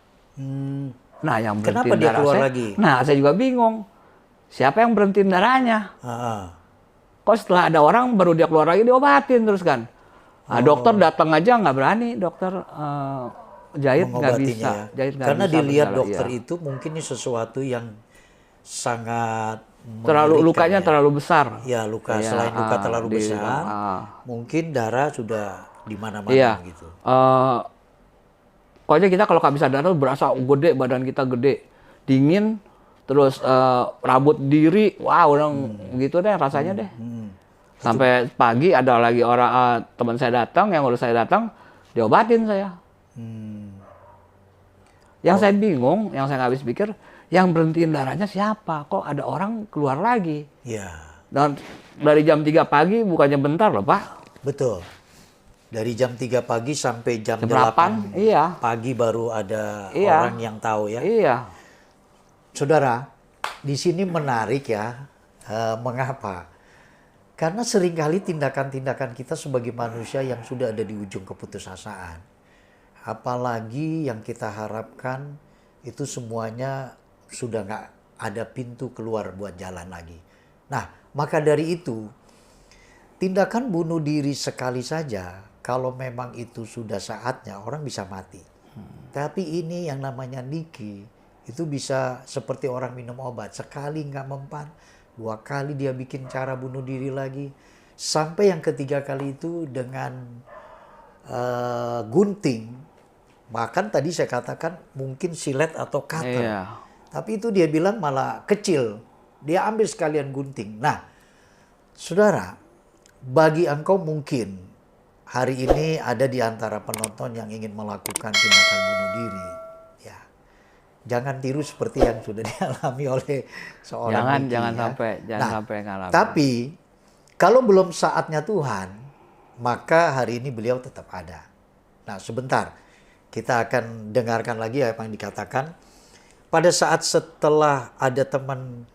Nah, yang berhentiin darah keluar saya, lagi? Nah saya juga bingung. Siapa yang berhentiin darahnya? Kok setelah ada orang baru dia keluar lagi diobatin terus kan? Dokter datang aja nggak berani, dokter jahit nggak bisa. Ya. Karena dilihat dokter itu mungkin ini sesuatu yang sangat lukanya terlalu besar. Ya, selain luka terlalu besar, mungkin darah sudah di mana-mana gitu. Pokoknya kita kalau kehabisan darah berasa gede, badan kita gede, dingin, terus rambut diri, wow, gitu deh rasanya deh. Sampai pagi ada lagi orang teman saya datang, yang urus saya datang, diobatin saya. Yang saya bingung, yang saya nggak habis pikir, yang berhentiin darahnya siapa? Kok ada orang keluar lagi? Iya. Dan dari jam 3 pagi bukannya bentar loh, Pak. Betul. Dari jam 3 pagi sampai jam 8 pagi baru ada orang yang tahu ya. Iya. Saudara, di sini menarik ya. Mengapa? Karena seringkali tindakan-tindakan kita sebagai manusia yang sudah ada di ujung keputusasaan. Apalagi yang kita harapkan itu semuanya sudah nggak ada pintu keluar buat jalan lagi. Nah, maka dari itu, tindakan bunuh diri sekali saja, kalau memang itu sudah saatnya, orang bisa mati. Tapi ini yang namanya Niki, itu bisa seperti orang minum obat. Sekali nggak mempan, 2 kali dia bikin cara bunuh diri lagi. Sampai yang ketiga kali itu dengan gunting. Bahkan tadi saya katakan mungkin silet atau cutter. Iya. Tapi itu dia bilang malah kecil. Dia ambil sekalian gunting. Nah, saudara, bagi engkau mungkin hari ini ada di antara penonton yang ingin melakukan tindakan bunuh diri. Ya, jangan tiru seperti yang sudah dialami oleh seorang Niki, Jangan ya. jangan sampai ngalamin. Tapi kalau belum saatnya Tuhan, maka hari ini beliau tetap ada. Nah, sebentar. Kita akan dengarkan lagi apa yang dikatakan. Pada saat setelah ada teman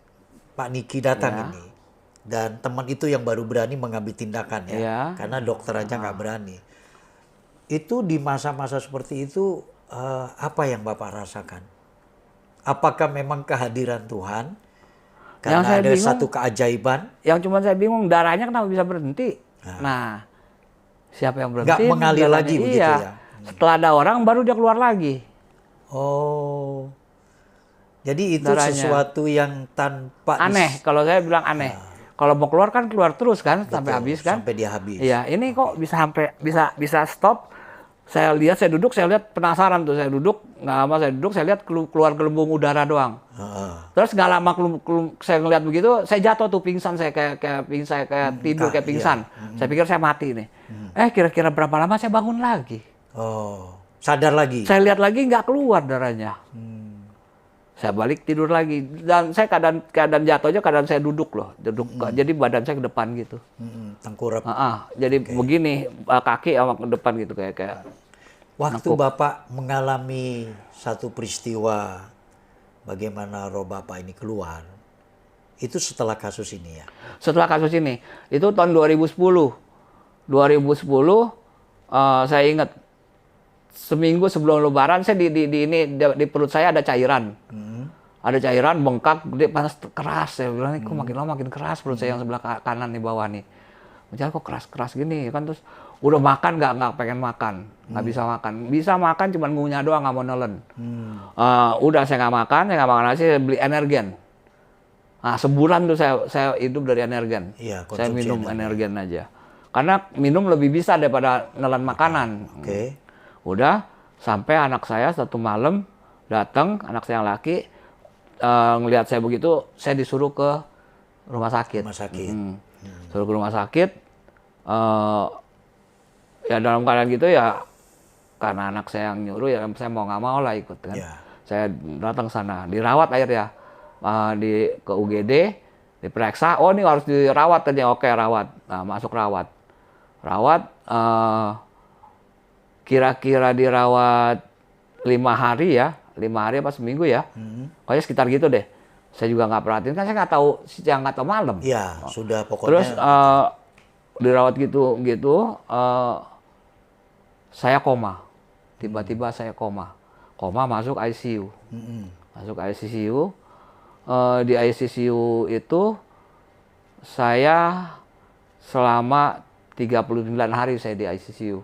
Pak Niki datang ini. Dan teman itu yang baru berani mengambil tindakan ya. Ya. Karena dokter aja nggak berani. Itu di masa-masa seperti itu, apa yang Bapak rasakan? Apakah memang kehadiran Tuhan? Karena saya ada bingung, satu keajaiban. Yang cuma saya bingung, darahnya kenapa bisa berhenti? Nah, siapa yang berhenti? Nggak mengalir Darahnya. lagi begitu Iya. ya? Setelah ada orang, baru dia keluar lagi. Oh, jadi itu Darahnya. sesuatu yang tanpa Aneh, kalau saya bilang aneh. Kalau mau keluar kan keluar terus kan, sampai habis kan? sampai dia habis. Iya, ini kok bisa sampai bisa stop. Saya lihat, saya duduk, saya lihat penasaran tuh. Saya duduk, nggak lama saya duduk, saya lihat keluar gelembung udara doang. Terus nggak lama saya ngeliat begitu, saya jatuh tuh pingsan, saya kayak tidur kayak pingsan. Saya pikir saya mati nih. Kira-kira berapa lama saya bangun lagi? Oh, sadar lagi. Saya lihat lagi nggak keluar darahnya. Saya balik tidur lagi dan saya keadaan jatuh aja, keadaan saya duduk loh, jadi badan saya ke depan gitu. Tengkurap. Jadi begini, kaki sama ke depan gitu kayak. Waktu Bapak mengalami satu peristiwa bagaimana roh Bapak ini keluar, itu setelah kasus ini ya? Setelah kasus ini, itu tahun 2010. 2010 saya ingat seminggu sebelum Lebaran saya di perut saya ada cairan. Ada cairan bengkak, gede, panas keras. Saya bilang, kok makin lama makin keras perut saya yang sebelah kanan di bawah nih. Mencari kok keras gini kan, terus udah makan nggak pengen makan, nggak bisa makan. Bisa makan cuman ngunyah doang, nggak mau nelen. Udah saya nggak makan nasi, saya beli Energen. Nah, sebulan tuh saya hidup dari Energen. Iya, saya minum Energen aja. Karena minum lebih bisa daripada nelen makanan. Oke. Udah sampai anak saya satu malam datang, anak saya yang laki, ngelihat saya begitu, saya disuruh ke rumah sakit. Suruh ke rumah sakit. Ya dalam keadaan gitu ya, karena anak saya yang nyuruh ya saya mau nggak mau lah ikut kan. Saya datang sana, dirawat akhirnya ke UGD, diperiksa. Oh ini harus dirawat aja, oke rawat. Nah, masuk rawat. Kira-kira dirawat 5 hari ya, 5 hari apa seminggu ya, pokoknya sekitar gitu deh. Saya juga nggak perhatiin, kan saya nggak tahu siang atau malam. Iya, sudah pokoknya. Terus dirawat gitu, saya koma. Tiba-tiba saya koma masuk ICU. Masuk ICU, di ICU itu saya selama 39 hari saya di ICU.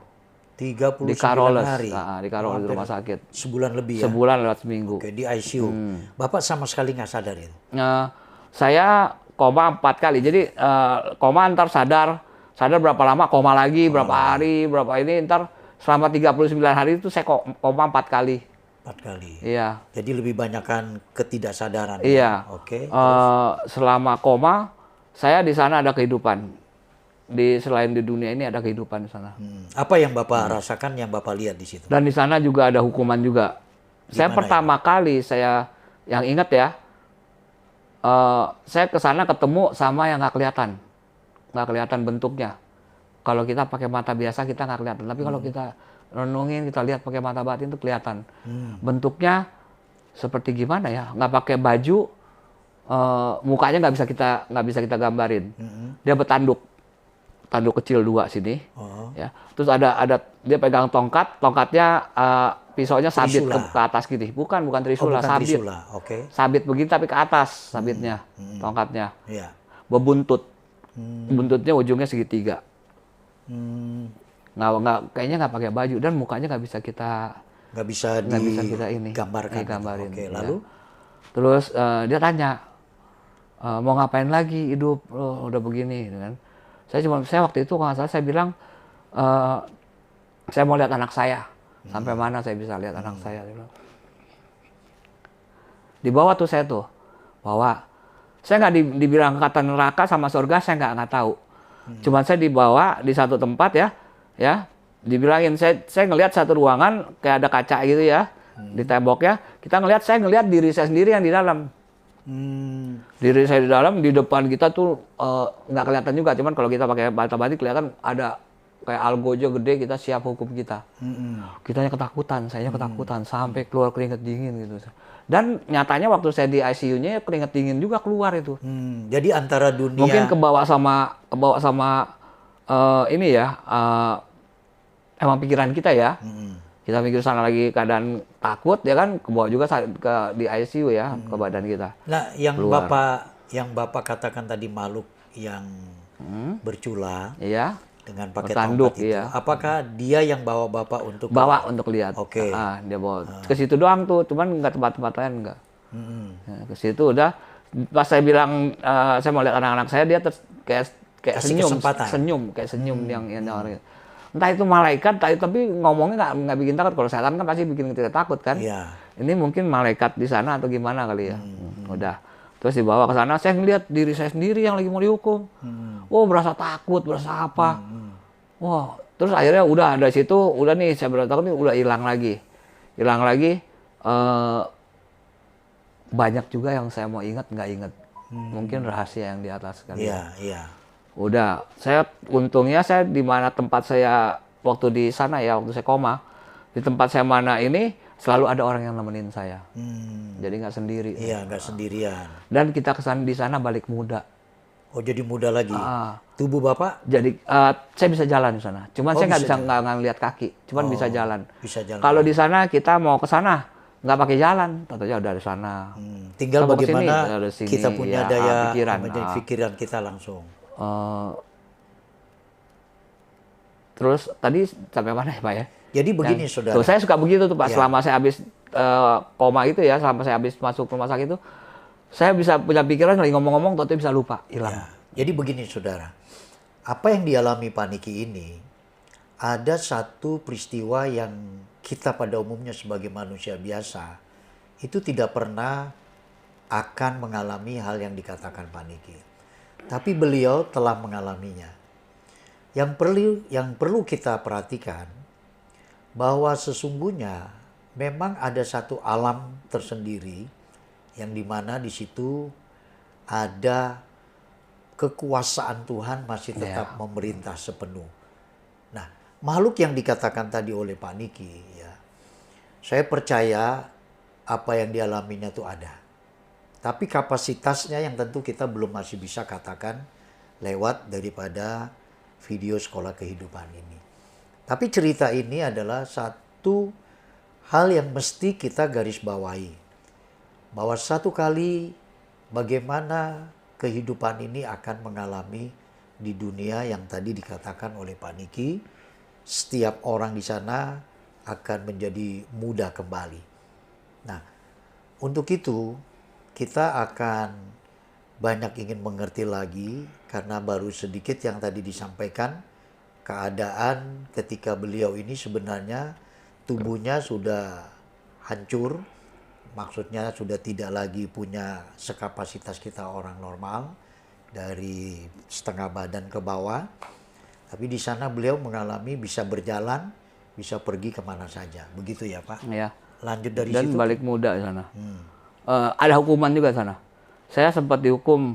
39 di Carolus, hari. Di Carolus di rumah sakit. Sebulan lebih ya? Sebulan lewat seminggu. Oke, di ICU. Bapak sama sekali nggak sadar itu? Saya koma 4 kali. Jadi koma ntar sadar berapa lama, koma lagi, berapa hari, berapa ini, ntar selama 39 hari itu saya koma 4 kali. 4 kali? Iya. Jadi lebih banyakkan ketidaksadaran? Iya. Ya? Oke. Selama koma, saya di sana ada kehidupan. Selain di dunia ini ada kehidupan di sana. Apa yang Bapak rasakan, yang Bapak lihat di situ? Dan di sana juga ada hukuman juga. Saya pertama kali yang ingat ya, saya ke sana ketemu sama yang nggak kelihatan bentuknya. Kalau kita pakai mata biasa kita nggak kelihatan, tapi kalau kita renungin, kita lihat pakai mata batin itu kelihatan. Bentuknya seperti gimana ya? Nggak pakai baju, mukanya nggak bisa kita gambarin. Dia bertanduk kecil 2 sini, ya. Terus ada dia pegang tongkatnya pisaunya sabit ke atas gini, bukan trisula, sabit. Oke. Sabit begini tapi ke atas sabitnya, tongkatnya. Iya. berbuntut. Buntutnya ujungnya segitiga. Kayaknya nggak pakai baju dan mukanya nggak bisa kita ini gambarkan. Gambarin. Oke, Ya. lalu Terus dia tanya, mau ngapain lagi hidup, udah begini, gitu kan? Saya waktu itu kalau nggak salah saya bilang, saya mau lihat anak saya. Sampai mana saya bisa lihat anak saya? Dia bilang. Di bawah tuh saya tuh, bahwa saya nggak dibilang kata neraka sama surga, saya nggak tahu. Cuman saya dibawa di satu tempat ya, dibilangin saya ngelihat satu ruangan kayak ada kaca gitu ya, di temboknya. Saya ngelihat diri saya sendiri yang di dalam. Diri saya di dalam, di depan kita tuh nggak kelihatan juga, cuman kalau kita pakai bata batik kelihatan ada kayak algojo gede, kita siap hukum kita. Kitanya ketakutan, saya ketakutan sampai keluar keringat dingin gitu. Dan nyatanya waktu saya di ICU-nya keringat dingin juga keluar itu. Jadi antara dunia Mungkin kebawa sama ini ya, emang pikiran kita ya. Kita mikir sana lagi keadaan takut ya kan, kebawa juga di ICU ya, ke badan kita. Nah, yang keluar. Bapak katakan tadi makhluk yang bercula, iya, dengan pakai bertanduk, tongkat itu. iya. Apakah dia yang bawa Bapak untuk untuk lihat? Oke. Dia bawa ke situ doang tuh, cuman nggak tempat-tempat lain nggak. Ke situ udah. Pas saya bilang saya mau lihat anak-anak saya, dia kayak Kasih kesempatan. senyum yang orang. Entah itu malaikat, tapi ngomongnya nggak bikin takut. Kalau setan kan pasti bikin kita takut kan. Iya. Ini mungkin malaikat di sana atau gimana kali ya. Udah. Terus dibawa ke sana, saya ngeliat diri saya sendiri yang lagi mau dihukum. Berasa takut, berasa apa. Terus akhirnya udah dari situ, udah nih saya berasa takut nih, udah hilang lagi. Banyak juga yang saya mau ingat, nggak ingat. Mungkin rahasia yang di atas kali. Iya. Udah, untungnya saya di mana tempat saya waktu di sana ya, waktu saya koma, di tempat saya mana ini selalu ada orang yang nemenin saya. Jadi nggak sendiri. Iya, nggak sendirian. Dan kita kesan di sana balik muda. Oh, jadi muda lagi. Tubuh Bapak? Jadi saya bisa jalan di sana. Cuman saya nggak ngeliat kaki, cuman bisa jalan. Bisa jalan. Kalau di sana kita mau ke sana nggak pakai jalan, tentunya udah di sana. Tinggal Sama bagaimana kesini, kita punya ya, daya pikiran. kita langsung. Terus tadi sampai mana ya Pak ya? Jadi begini Saudara. Tuh, saya suka begitu tuh Pak. Ya. Selama saya habis koma itu ya, selama saya habis masuk rumah sakit itu, saya bisa punya pikiran lagi ngomong-ngomong, tapi bisa lupa, hilang. Ya. Jadi begini Saudara. Apa yang dialami Pak Niki ini, ada satu peristiwa yang kita pada umumnya sebagai manusia biasa, itu tidak pernah akan mengalami hal yang dikatakan Pak Niki. Tapi beliau telah mengalaminya. Yang perlu kita perhatikan, bahwa sesungguhnya memang ada satu alam tersendiri yang dimana di situ ada kekuasaan Tuhan masih tetap memerintah sepenuh. Nah, makhluk yang dikatakan tadi oleh Pak Niki, ya, saya percaya apa yang dialaminya itu ada. Tapi kapasitasnya yang tentu kita belum masih bisa katakan lewat daripada video sekolah kehidupan ini. Tapi cerita ini adalah satu hal yang mesti kita garis bawahi. Bahwa satu kali bagaimana kehidupan ini akan mengalami di dunia yang tadi dikatakan oleh Pak Niki, setiap orang di sana akan menjadi muda kembali. Nah, untuk itu kita akan banyak ingin mengerti lagi karena baru sedikit yang tadi disampaikan keadaan ketika beliau ini sebenarnya tubuhnya sudah hancur, maksudnya sudah tidak lagi punya sekapasitas kita orang normal dari setengah badan ke bawah, tapi di sana beliau mengalami bisa berjalan, bisa pergi kemana saja, begitu ya Pak? Iya. Lanjut dari Dan situ. Dan balik muda di sana. Ada hukuman juga di sana. Saya sempat dihukum,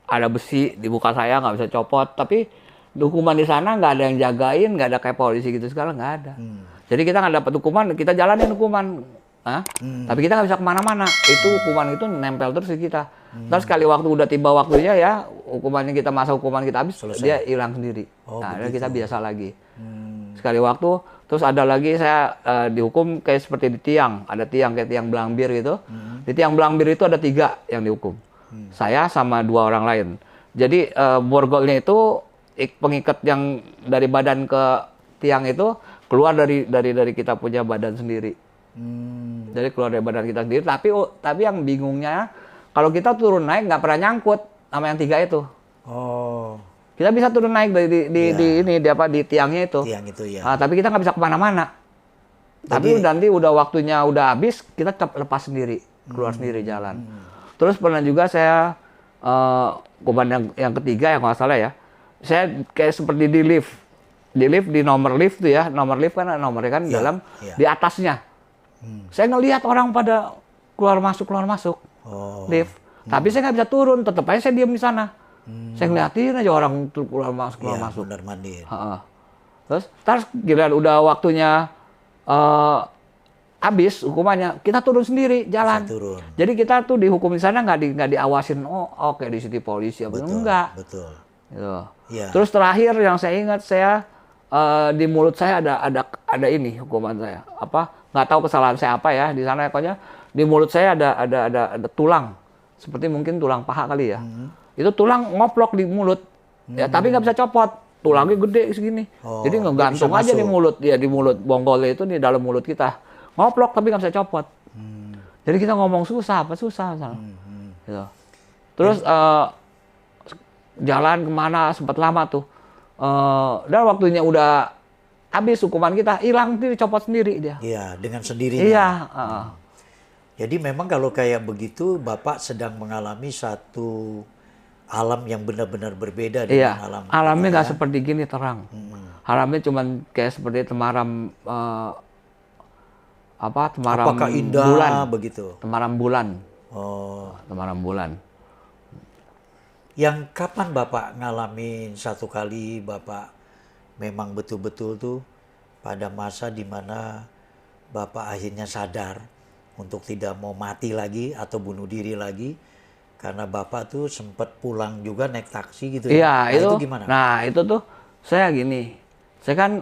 ada besi di muka saya nggak bisa copot, tapi hukuman di sana nggak ada yang jagain, nggak ada kayak polisi gitu segala, nggak ada. Jadi kita nggak dapat hukuman, kita jalanin hukuman. Tapi kita nggak bisa kemana-mana. Itu hukuman itu nempel terus di kita. Terus sekali waktu udah tiba waktunya ya, masa hukuman kita habis, selesai. Dia hilang sendiri. Dan kita biasa lagi. Sekali waktu, terus ada lagi saya dihukum kayak seperti di tiang. Ada tiang kayak tiang belambir gitu. Di tiang belambir itu ada 3 yang dihukum. Saya sama 2 orang lain. Jadi borgolnya itu pengikat yang dari badan ke tiang itu keluar dari kita punya badan sendiri. Jadi keluar dari badan kita sendiri. Tapi yang bingungnya kalau kita turun naik nggak pernah nyangkut sama yang 3 itu. Oh. Kita bisa turun naik di tiangnya itu. Tiang itu ya. Tapi kita nggak bisa kemana-mana. Tapi nanti udah waktunya udah habis, kita lepas sendiri, keluar sendiri jalan. Terus pernah juga saya kuban yang ketiga ya kalau nggak salah ya, saya kayak seperti di lift, di nomor lift tuh ya, nomor lift kan nomornya kan dalam di atasnya. Saya ngelihat orang pada keluar masuk lift, tapi saya nggak bisa turun, tetap aja saya diam di sana. Saya ngeliatin aja orang keluar masuk. Mondar-mandir. Terus giliran udah waktunya habis hukumannya, kita turun sendiri jalan. Jadi kita tuh dihukum di sana nggak diawasin. Oke di sini polisi apa enggak. Betul. Gitu. Ya. Terus terakhir yang saya ingat di mulut saya ada ini hukuman saya. Nggak tahu kesalahan saya apa ya di sana pokoknya di mulut saya ada tulang. Seperti mungkin tulang paha kali ya. Itu tulang ngoplok di mulut. Ya, tapi nggak bisa copot. Tulangnya gede segini. Jadi ngegantung aja di mulut. Ya, di mulut bonggolnya itu di dalam mulut kita. Ngoplok tapi nggak bisa copot. Jadi kita ngomong susah. Gitu. Terus jalan kemana sempat lama tuh. Dan waktunya udah habis hukuman kita, hilang dicopot sendiri dia. Iya, dengan sendirinya. Iya. Jadi memang kalau kayak begitu, Bapak sedang mengalami satu alam yang benar-benar berbeda dengan alam. Alamnya nggak seperti gini terang. Alamnya cuman kayak seperti temaram Apakah indah bulan begitu? Temaram bulan. Temaram bulan. Yang kapan Bapak ngalamin satu kali Bapak memang betul-betul tuh pada masa dimana Bapak akhirnya sadar untuk tidak mau mati lagi atau bunuh diri lagi? Karena Bapak tuh sempat pulang juga naik taksi gitu ya. Itu gimana? Nah, itu tuh saya gini. Saya kan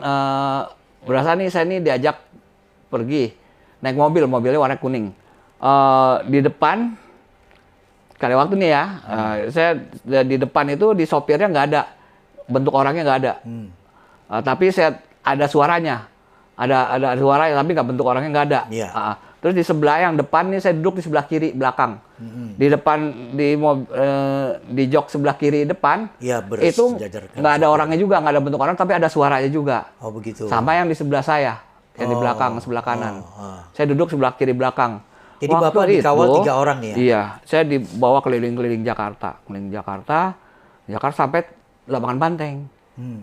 berasa nih saya nih diajak pergi naik mobilnya warna kuning. Di depan kali waktu nih ya, saya di depan itu di sopirnya nggak ada. Bentuk orangnya nggak ada. Tapi saya ada suaranya. Ada suaranya tapi nggak bentuk orangnya nggak ada. Terus di sebelah yang depan nih saya duduk di sebelah kiri belakang. Di depan di jok sebelah kiri depan itu nggak ada orangnya juga, nggak ada bentuk orang tapi ada suaranya juga. Oh begitu. Sama yang di sebelah saya, yang di belakang sebelah kanan. Saya duduk sebelah kiri belakang. Jadi Bapak dikawal 3 orang nih ya? Iya, saya dibawa keliling-keliling Jakarta, sampai Lapangan Banteng.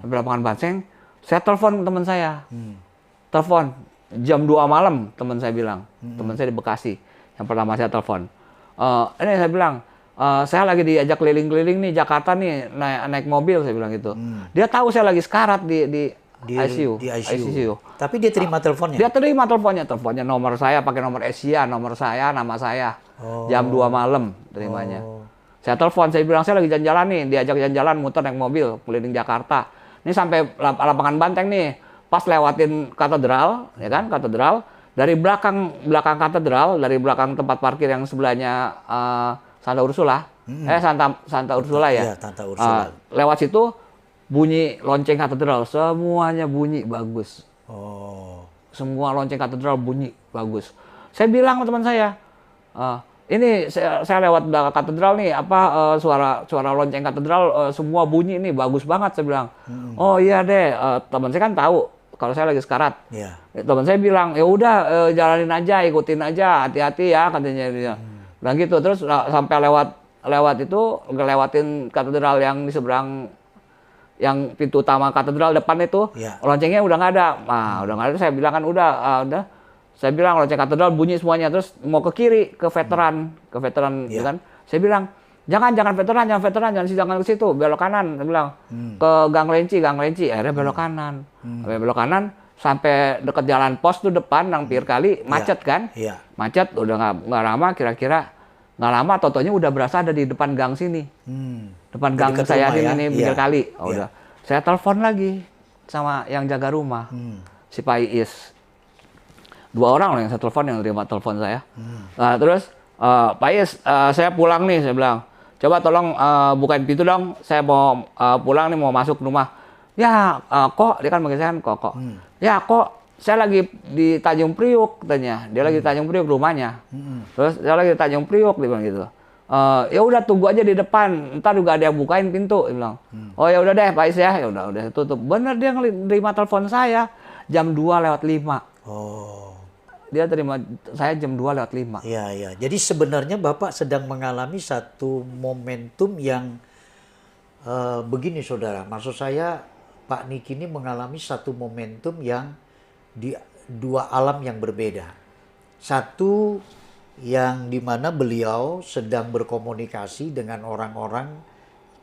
Sampai Lapangan Banteng, saya telepon teman saya. Telepon jam 2 malam teman saya bilang, teman saya di Bekasi yang pertama saya telepon, ini saya bilang saya lagi diajak keliling-keliling nih Jakarta nih naik mobil, saya bilang gitu. Dia tahu saya lagi sekarat di ICU. Tapi dia terima teleponnya? Dia terima teleponnya nomor saya pakai nomor Asia, nomor saya, nama saya. Jam 2 malam terimanya. Saya telepon, saya bilang saya lagi jalan-jalan nih, diajak jalan-jalan muter naik mobil keliling Jakarta. Ini sampai Lapangan Banteng nih. Pas lewatin katedral, ya kan, katedral, dari belakang katedral, dari belakang tempat parkir yang sebelahnya Santa Ursula, Santa Ursula ya. Iya, Santa Ursula. Lewat situ bunyi lonceng katedral, semuanya bunyi bagus. Semua lonceng katedral bunyi bagus. Saya bilang ke teman saya, ini saya lewat belakang katedral nih, suara lonceng katedral semua bunyi nih bagus banget, saya bilang. Oh iya deh, teman saya kan tahu kalau saya lagi sekarat. Teman saya bilang, ya udah jalanin aja, ikutin aja, hati-hati ya katanya dia. Bilang gitu. Terus sampai lewat itu ngelewatin katedral yang di seberang, yang pintu utama katedral depan itu, loncengnya udah nggak ada. Nah, udah nggak ada. Saya bilang kan udah. Saya bilang lonceng katedral bunyi semuanya. Terus mau ke kiri, ke veteran, gitu kan. Saya bilang, jangan veteran, jangan ke situ, belok kanan. Saya bilang ke Gang Lenci. Akhirnya belok kanan. Belok kanan sampai dekat jalan pos tuh depan, Pir kali macet kan? Macet, udah nggak lama, kira-kira nggak lama, totonya udah berasa ada di depan gang sini. Depan gang saya ini pinggir kali. Udah. Saya telepon lagi sama yang jaga rumah, si Pak Iis. 2 orang loh yang saya telepon, yang terima telepon saya. Nah, terus Pak Iis, saya pulang nih, saya bilang. coba tolong bukain pintu dong, saya mau pulang nih, mau masuk rumah. Ya kok, dia kan manggil saya kok. Ya kok, saya lagi di Tanjung Priuk katanya. Dia lagi di Tanjung Priuk rumahnya. Terus saya lagi di Tanjung Priuk, dia bilang gitu. Ya udah tunggu aja di depan, ntar juga ada yang bukain pintu, dia bilang. Oh ya udah deh, Pak Is ya udah tutup. Bener, dia nerima telepon saya jam 2:05. Oh. Dia terima saya jam 2:05. Iya, iya. Jadi sebenarnya Bapak sedang mengalami satu momentum yang begini saudara. Maksud saya Pak Niki ini mengalami satu momentum yang di dua alam yang berbeda. Satu yang dimana beliau sedang berkomunikasi dengan orang-orang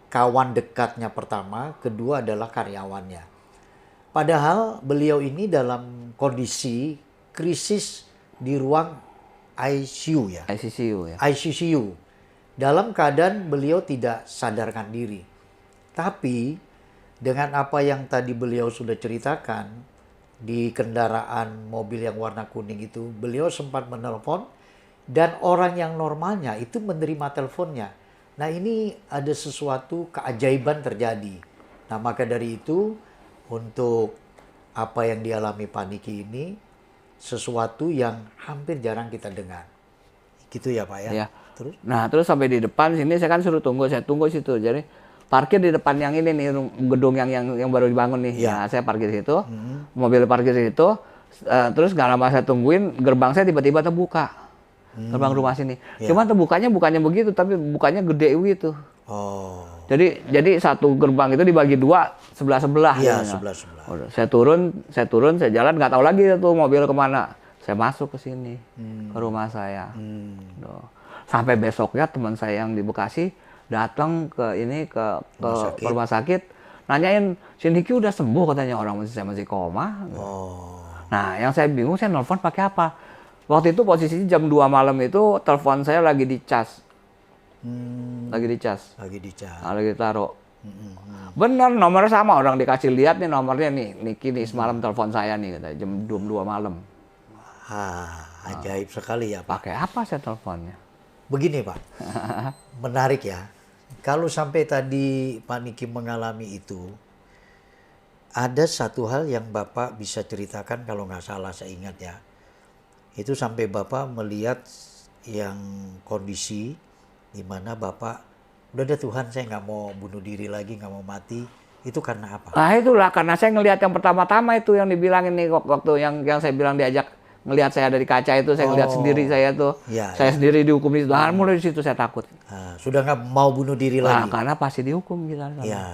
kawan dekatnya pertama, kedua adalah karyawannya. Padahal beliau ini dalam kondisi krisis di ruang ICU ya. ICCU ya. ICCU. Dalam keadaan beliau tidak sadarkan diri. Tapi dengan apa yang tadi beliau sudah ceritakan di kendaraan mobil yang warna kuning itu, beliau sempat menelpon dan orang yang normalnya itu menerima teleponnya. Nah, ini ada sesuatu keajaiban terjadi. Nah, maka dari itu untuk apa yang dialami Pak Niki ini sesuatu yang hampir jarang kita dengar. Gitu ya Pak ya? Ya. Terus? Nah, terus sampai di depan sini saya kan suruh tunggu, saya tunggu situ. Jadi parkir di depan yang ini nih, gedung yang baru dibangun nih. Ya. Nah, saya parkir di situ, mobil parkir di situ. Terus nggak lama saya tungguin, gerbang saya tiba-tiba terbuka. Gerbang rumah sini. Ya. Cuma terbukanya bukannya begitu, tapi bukanya gede gitu. Oh. Jadi satu gerbang itu dibagi dua, sebelah-sebelah. Iya, gitu. sebelah-sebelah. Saya turun, saya jalan, nggak tahu lagi tuh mobil kemana. Saya masuk ke sini, ke rumah saya. Tuh. Sampai besoknya teman saya yang di Bekasi datang ke rumah sakit, nanyain, si Niki udah sembuh katanya, orang saya masih koma. Oh. Nah, yang saya bingung, saya nelfon pakai apa? Waktu itu posisinya jam 2 malam itu, telepon saya lagi dicas. Lagi dicas. Lagi dicas. Nah, lagi ditaruh. Bener, nomornya sama, orang dikasih lihat nih nomornya nih, Niki nih semalam telepon saya nih, katanya, jam 2 malam. Ajaib sekali ya Pak. Pakai apa saya teleponnya? Begini Pak, menarik ya. Kalau sampai tadi Pak Niki mengalami itu, ada satu hal yang Bapak bisa ceritakan kalau nggak salah saya ingat ya. Itu sampai Bapak melihat yang kondisi di mana Bapak, udah deh Tuhan saya nggak mau bunuh diri lagi, nggak mau mati. Itu karena apa? Nah itulah, karena saya ngelihat yang pertama-tama itu yang dibilangin nih, waktu yang saya bilang diajak ngelihat saya dari kaca itu, saya ngelihat sendiri saya tuh. Ya, saya sendiri dihukum itu. Nah, mulai di situ saya takut. Sudah nggak mau bunuh diri lagi? Karena pasti dihukum kita. Ya.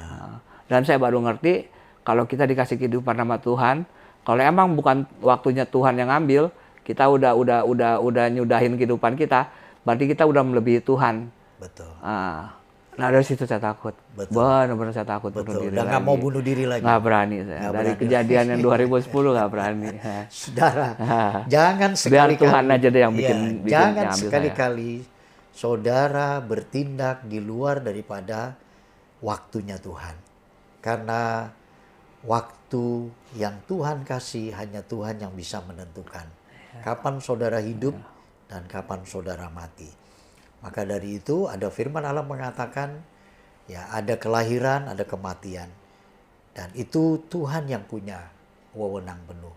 Dan saya baru ngerti, kalau kita dikasih kehidupan sama Tuhan, kalau emang bukan waktunya Tuhan yang ngambil, kita udah nyudahin kehidupan kita, berarti kita udah melebihi Tuhan. Betul. Nah dari situ saya takut. Benar-benar saya takut bunuh diri. Udah nggak mau bunuh diri lagi? Nggak berani saya. Nggak dari berani kejadian yang 2010 nggak berani. Saudara, jangan sekali-kali. Biar Tuhan aja deh yang bikin jangan sekali-kali saudara bertindak di luar daripada waktunya Tuhan. Karena waktu yang Tuhan kasih hanya Tuhan yang bisa menentukan. Kapan saudara hidup dan kapan saudara mati. Maka dari itu ada firman Allah mengatakan, ya ada kelahiran, ada kematian. Dan itu Tuhan yang punya wewenang penuh.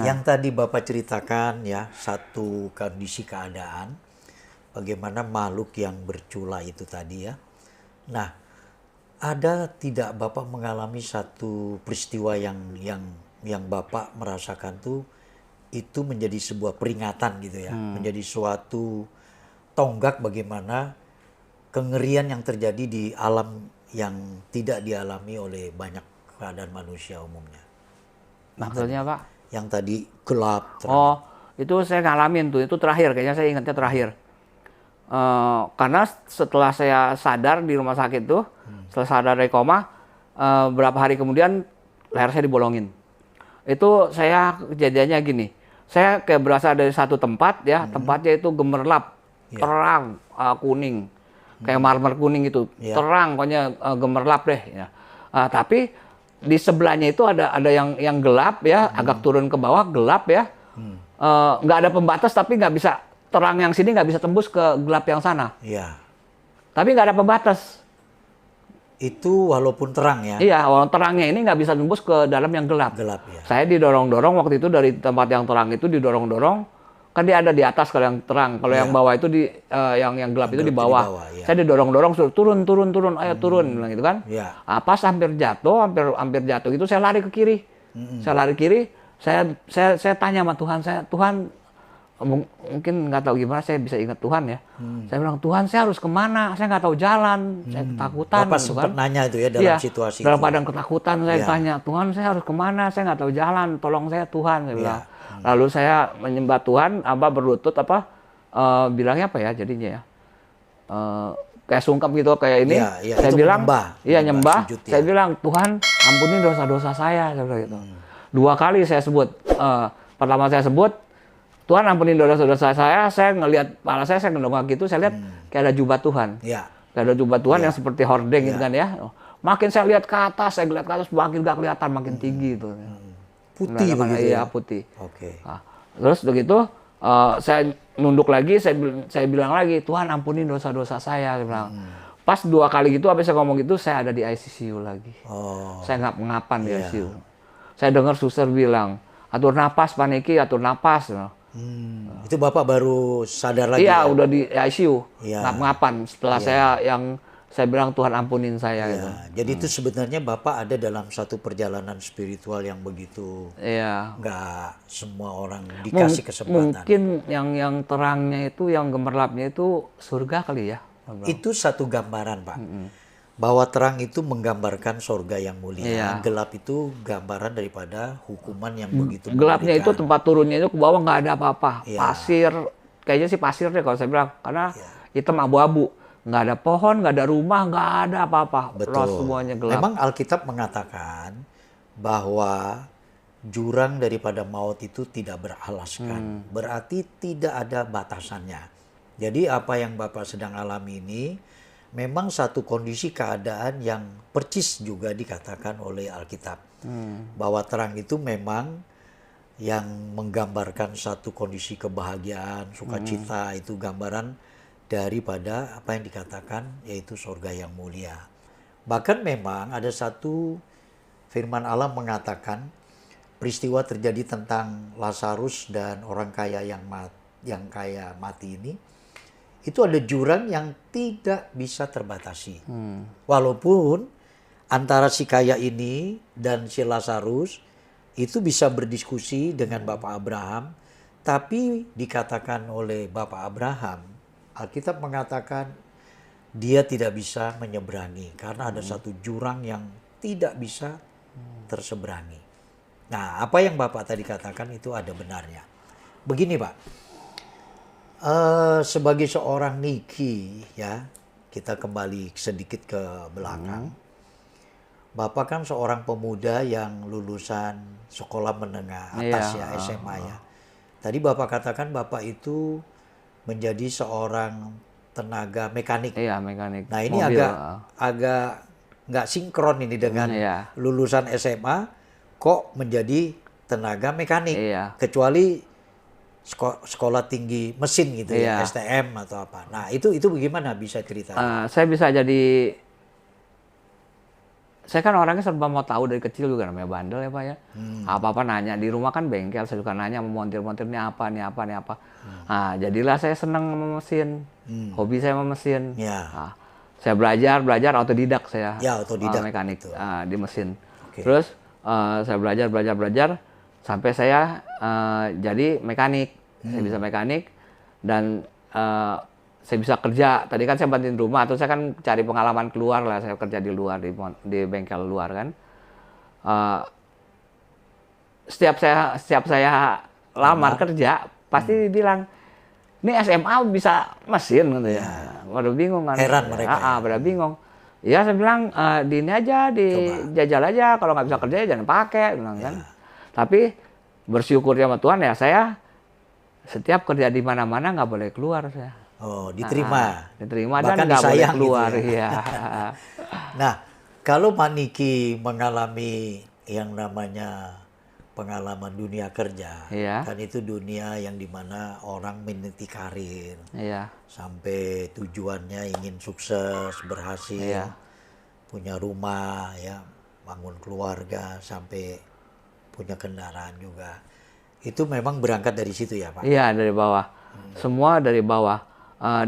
Yang tadi Bapak ceritakan ya, satu kondisi keadaan, bagaimana makhluk yang bercula itu tadi ya. Nah, ada tidak Bapak mengalami satu peristiwa yang Bapak merasakan tuh, itu menjadi sebuah peringatan gitu ya, menjadi suatu tonggak bagaimana kengerian yang terjadi di alam yang tidak dialami oleh banyak keadaan manusia umumnya. Maksudnya Pak? Yang tadi gelap. Terang. Oh, itu saya ngalamin tuh, itu terakhir, kayaknya saya ingatnya terakhir. Karena setelah saya sadar di rumah sakit tuh, setelah sadar dari koma, berapa hari kemudian leher saya dibolongin. Itu saya kejadiannya gini, saya kayak berasa dari satu tempat ya, tempatnya itu gemerlap. Terang, kuning, kayak marmer kuning itu, terang, pokoknya gemerlap deh. Ya. Tapi di sebelahnya itu ada yang gelap ya, agak turun ke bawah gelap ya, nggak ada pembatas tapi nggak bisa terang yang sini nggak bisa tembus ke gelap yang sana. Tapi nggak ada pembatas. Itu walaupun terang ya? Iya, orang terangnya ini nggak bisa nembus ke dalam yang gelap. Gelap ya. Saya didorong-dorong waktu itu dari tempat yang terang itu didorong-dorong, kan dia ada di atas kalau yang terang, kalau yang bawah itu yang gelap itu di bawah. Ya. Saya didorong-dorong suruh turun, ayo turun, bilang gitu kan. Ya. Pas hampir jatuh gitu saya lari ke kiri. Saya lari kiri, saya tanya sama Tuhan, Tuhan mungkin nggak tahu gimana saya bisa ingat Tuhan ya. Saya bilang, Tuhan saya harus kemana? Saya nggak tahu jalan, saya ketakutan. Bapak gitu sempat kan. nanya itu ya dalam situasi dalam itu. keadaan ketakutan saya tanya, Tuhan saya harus kemana? Saya nggak tahu jalan, tolong saya Tuhan. Saya bilang. Lalu saya menyembah Tuhan, berlutut bilangnya apa ya jadinya ya? Kayak sungkap gitu kayak ini. Saya bilang, nyembah. Sujud, saya bilang, Tuhan ampuni dosa-dosa saya bilang gitu. 2 kali saya sebut. Pertama saya sebut, Tuhan ampuni dosa-dosa saya ngelihat kepala saya ngedongak gitu, saya lihat kayak ada jubah Tuhan. Kayak ada jubah Tuhan yang seperti hordeng gitu kan ya. Makin saya lihat ke atas, saya lihat ke atas makin gak kelihatan, makin tinggi itu. Putih begitu ya? Iya, putih. Oke. Nah, terus begitu saya nunduk lagi, saya bilang lagi, Tuhan ampuni dosa-dosa saya. Saya bilang. Pas 2 kali gitu, habis saya ngomong gitu, saya ada di ICU lagi. Saya nggak mengapan di ICU. Saya dengar suster bilang, atur napas Pak Niki, atur napas. Itu Bapak baru sadar lagi? Iya, udah di ICU. Iya. Nggak mengapan. Setelah saya bilang Tuhan ampunin saya. Gitu. Jadi itu sebenarnya Bapak ada dalam satu perjalanan spiritual yang begitu. Nggak semua orang dikasih kesempatan. Mungkin yang terangnya itu, yang gemerlapnya itu surga kali ya. Itu satu gambaran Pak. Bahwa terang itu menggambarkan sorga yang mulia. Gelap itu gambaran daripada hukuman yang begitu gelapnya itu tempat turunnya itu ke bawah nggak ada apa-apa. Pasir, kayaknya sih pasir deh kalau saya bilang. Karena hitam abu-abu. Nggak ada pohon, nggak ada rumah, nggak ada apa-apa. Betul. Semuanya gelap. Memang Alkitab mengatakan bahwa jurang daripada maut itu tidak beralaskan. Berarti tidak ada batasannya. Jadi apa yang Bapak sedang alami ini memang satu kondisi keadaan yang percis juga dikatakan oleh Alkitab. Bahwa terang itu memang yang menggambarkan satu kondisi kebahagiaan, sukacita, itu gambaran daripada apa yang dikatakan yaitu sorga yang mulia. Bahkan memang ada satu firman Allah mengatakan peristiwa terjadi tentang Lazarus dan orang kaya yang kaya mati ini. Itu ada jurang yang tidak bisa terbatasi. Walaupun antara si kaya ini dan si Lazarus itu bisa berdiskusi dengan Bapak Abraham, tapi dikatakan oleh Bapak Abraham, Alkitab mengatakan dia tidak bisa menyeberangi karena ada satu jurang yang tidak bisa terseberangi. Nah, apa yang Bapak tadi katakan itu ada benarnya. Begini Pak, sebagai seorang Niki ya, kita kembali sedikit ke belakang. Bapak kan seorang pemuda yang lulusan sekolah menengah atas SMA ya. Tadi Bapak katakan Bapak itu menjadi seorang tenaga mekanik. Iya, mekanik. Nah, ini mobil. agak nggak sinkron ini dengan lulusan SMA kok menjadi tenaga mekanik. Kecuali sekolah tinggi mesin gitu ya, STM atau apa. Nah, itu bagaimana bisa cerita? Saya bisa saya kan orangnya serba mau tahu dari kecil juga, namanya bandel ya Pak ya. Apa-apa nanya, di rumah kan bengkel, saya suka nanya mau montir-montir ini apa. Nah, jadilah saya senang sama mesin. Hobi saya sama mesin. Nah, saya belajar autodidak saya. Autodidak. Mekanik di mesin. Terus saya belajar sampai saya jadi mekanik. Saya bisa mekanik dan saya bisa kerja. Tadi kan saya bantuin rumah, terus saya kan cari pengalaman keluar lah. Saya kerja di luar, di bengkel luar kan. Setiap saya lamar kerja, pasti bilang, ini SMA bisa mesin gitu ya. Waduh bingung kan. Heran mereka. Pada bingung. Ya saya bilang, di ini aja, dijajal aja. Kalau nggak bisa kerja, jangan pakai. Bilang, kan. Tapi bersyukur sama Tuhan ya, saya setiap kerja di mana-mana nggak boleh keluar saya. Diterima. Diterima dan nggak boleh keluar. Gitu ya. Nah, kalau Pak Niki mengalami yang namanya pengalaman dunia kerja. Iya. Kan itu dunia yang dimana orang meniti karir. Iya. Sampai tujuannya ingin sukses, berhasil, Iya. punya rumah, ya, bangun keluarga, sampai punya kendaraan juga. Itu memang berangkat dari situ ya Pak? Iya, dari bawah. Semua dari bawah.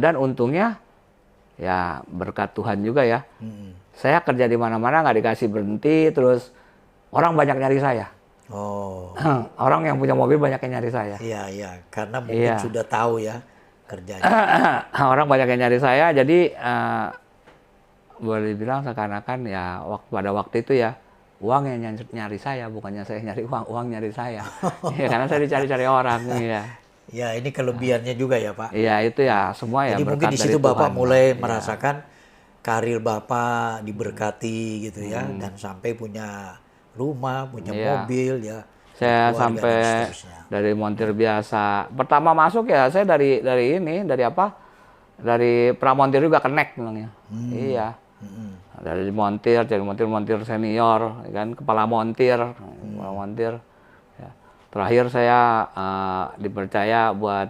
Dan untungnya ya berkat Tuhan juga ya. Saya kerja di mana-mana nggak dikasih berhenti, terus orang banyak nyari saya. Oh, Orang yang punya mobil banyak yang nyari saya. iya, iya. Karena mungkin Iya. sudah tahu ya kerjanya. Orang banyak yang nyari saya, jadi boleh dibilang seakan-akan ya pada waktu itu ya uang yang nyari saya, bukannya saya nyari uang nyari saya. Ya, karena saya dicari-cari orang. Iya. Ya, ini kelebihannya juga ya Pak. Iya, itu ya semua ya Jadi mungkin berkat di dari situ Bapak Tuhan. mulai Iya. merasakan karir Bapak diberkati gitu ya, dan sampai punya rumah, punya Iya. mobil ya, Saya keluarga sampai dan seterusnya. dari montir biasa. Pertama masuk ya saya dari ini, dari apa? Dari pramontir juga kenek bilangnya. Iya. Dari montir, jadi montir senior, kan kepala montir, kepala montir. Ya. Terakhir saya dipercaya buat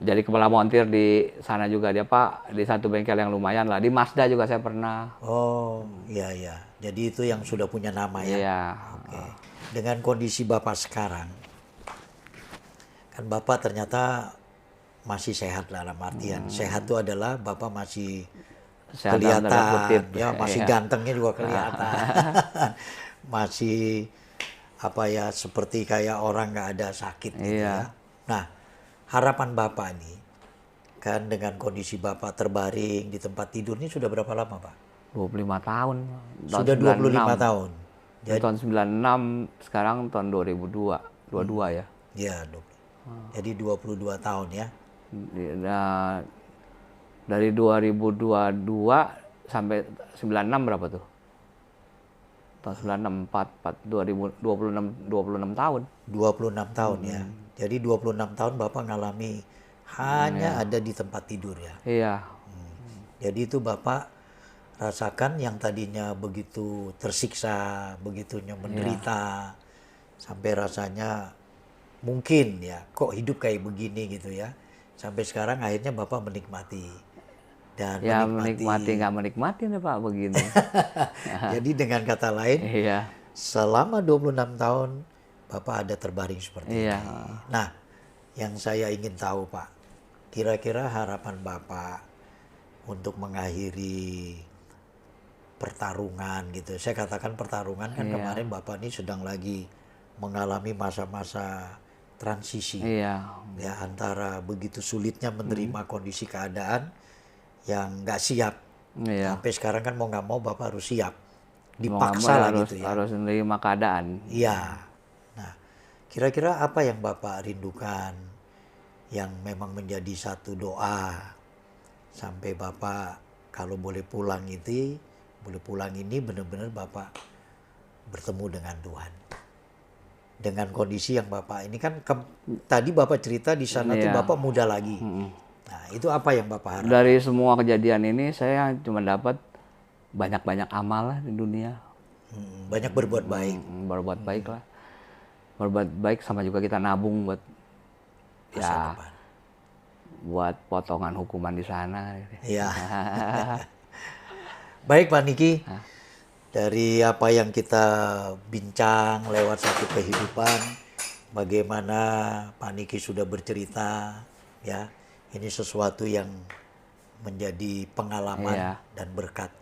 jadi kepala montir di sana juga, di apa, di satu bengkel yang lumayan lah. Di Mazda juga saya pernah. Oh, iya, iya. Jadi itu yang sudah punya nama ya. Iya. Oke. Dengan kondisi Bapak sekarang, kan Bapak ternyata masih sehat dalam artian. Sehat itu adalah Bapak masih Sehat dalam tanda kelihatan, kutip. ya, masih Iya. gantengnya juga kelihatan. Masih apa ya, seperti kayak orang nggak ada sakit gitu Iya. ya. Nah, harapan Bapak nih, kan dengan kondisi Bapak terbaring di tempat tidur ini sudah berapa lama Pak? 25 tahun. Sudah 25 tahun. Dari tahun 96, sekarang tahun 2002. 22 ya. Ya, jadi 22 tahun ya. Nah, dari 2022 sampai 96 berapa tuh? Tahun 96, 26 tahun. 26 tahun ya. Jadi 26 tahun Bapak ngalami hanya ada di tempat tidur ya. Iya. Jadi itu Bapak rasakan yang tadinya begitu tersiksa, begitunya menderita, sampai rasanya mungkin ya kok hidup kayak begini gitu ya. Sampai sekarang akhirnya Bapak menikmati. Dan Ya menikmati nggak menikmati nih Pak begini. Jadi dengan kata lain, Iya. selama 26 tahun Bapak ada terbaring seperti Iya. ini. Nah, yang saya ingin tahu Pak, kira-kira harapan Bapak untuk mengakhiri pertarungan gitu. Saya katakan pertarungan kan kemarin Bapak ini sedang lagi mengalami masa-masa transisi. Iya. Ya, antara begitu sulitnya menerima kondisi keadaan yang nggak siap. Iya. Sampai sekarang kan mau nggak mau Bapak harus siap. Mau nggak Dipaksa mau lah harus, gitu ya. harus menerima keadaan. Iya. Nah, kira-kira apa yang Bapak rindukan yang memang menjadi satu doa sampai Bapak kalau boleh pulang ini benar-benar Bapak bertemu dengan Tuhan. Dengan kondisi yang Bapak ini kan tadi Bapak cerita di sana tuh Iya. Bapak muda lagi. Nah, itu apa yang Bapak harap? Dari semua kejadian ini saya cuma dapat banyak-banyak amal lah di dunia. Banyak berbuat baik. Berbuat baik lah. Berbuat baik sama juga kita nabung buat Masa depan. buat potongan hukuman di sana. Iya. Baik Pak Niki, dari apa yang kita bincang lewat satu kehidupan, bagaimana Pak Niki sudah bercerita, ya, ini sesuatu yang menjadi pengalaman Iya. dan berkat.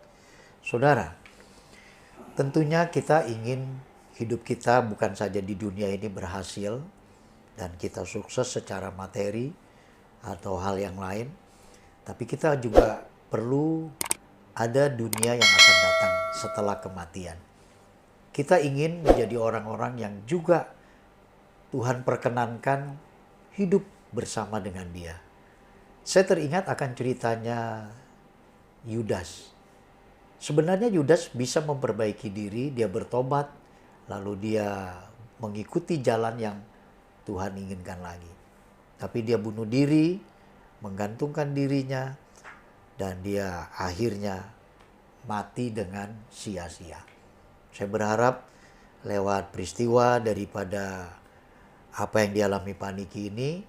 Saudara, tentunya kita ingin hidup kita bukan saja di dunia ini berhasil dan kita sukses secara materi atau hal yang lain, tapi kita juga perlu ada dunia yang akan datang setelah kematian. Kita ingin menjadi orang-orang yang juga Tuhan perkenankan hidup bersama dengan Dia. Saya teringat akan ceritanya Yudas. Sebenarnya Yudas bisa memperbaiki diri, dia bertobat, lalu dia mengikuti jalan yang Tuhan inginkan lagi. Tapi dia bunuh diri, menggantungkan dirinya, dan dia akhirnya mati dengan sia-sia. Saya berharap lewat peristiwa daripada apa yang dialami Pak Niki ini,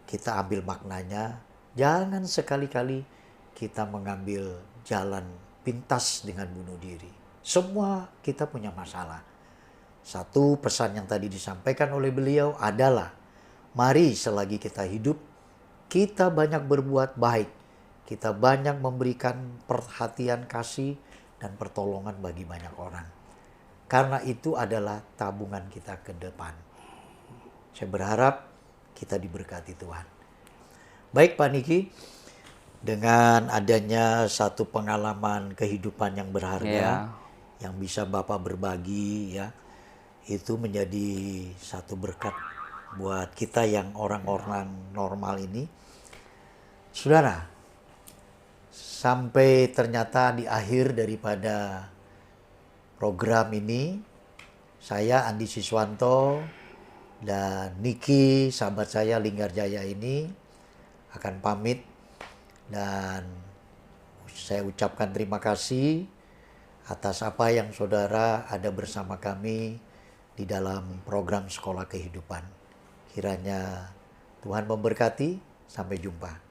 kita ambil maknanya. Jangan sekali-kali kita mengambil jalan pintas dengan bunuh diri. Semua kita punya masalah. Satu pesan yang tadi disampaikan oleh beliau adalah, mari selagi kita hidup, kita banyak berbuat baik. Kita banyak memberikan perhatian, kasih, dan pertolongan bagi banyak orang. Karena itu adalah tabungan kita ke depan. Saya berharap kita diberkati Tuhan. Baik Pak Niki, dengan adanya satu pengalaman kehidupan yang berharga, yang bisa Bapak berbagi ya, itu menjadi satu berkat buat kita yang orang-orang normal ini. Saudara, sampai ternyata di akhir daripada program ini, saya Andi Siswanto dan Niki, sahabat saya Linggarjaya ini akan pamit, dan saya ucapkan terima kasih atas apa yang saudara ada bersama kami di dalam program Sekolah Kehidupan. Kiranya Tuhan memberkati, sampai jumpa.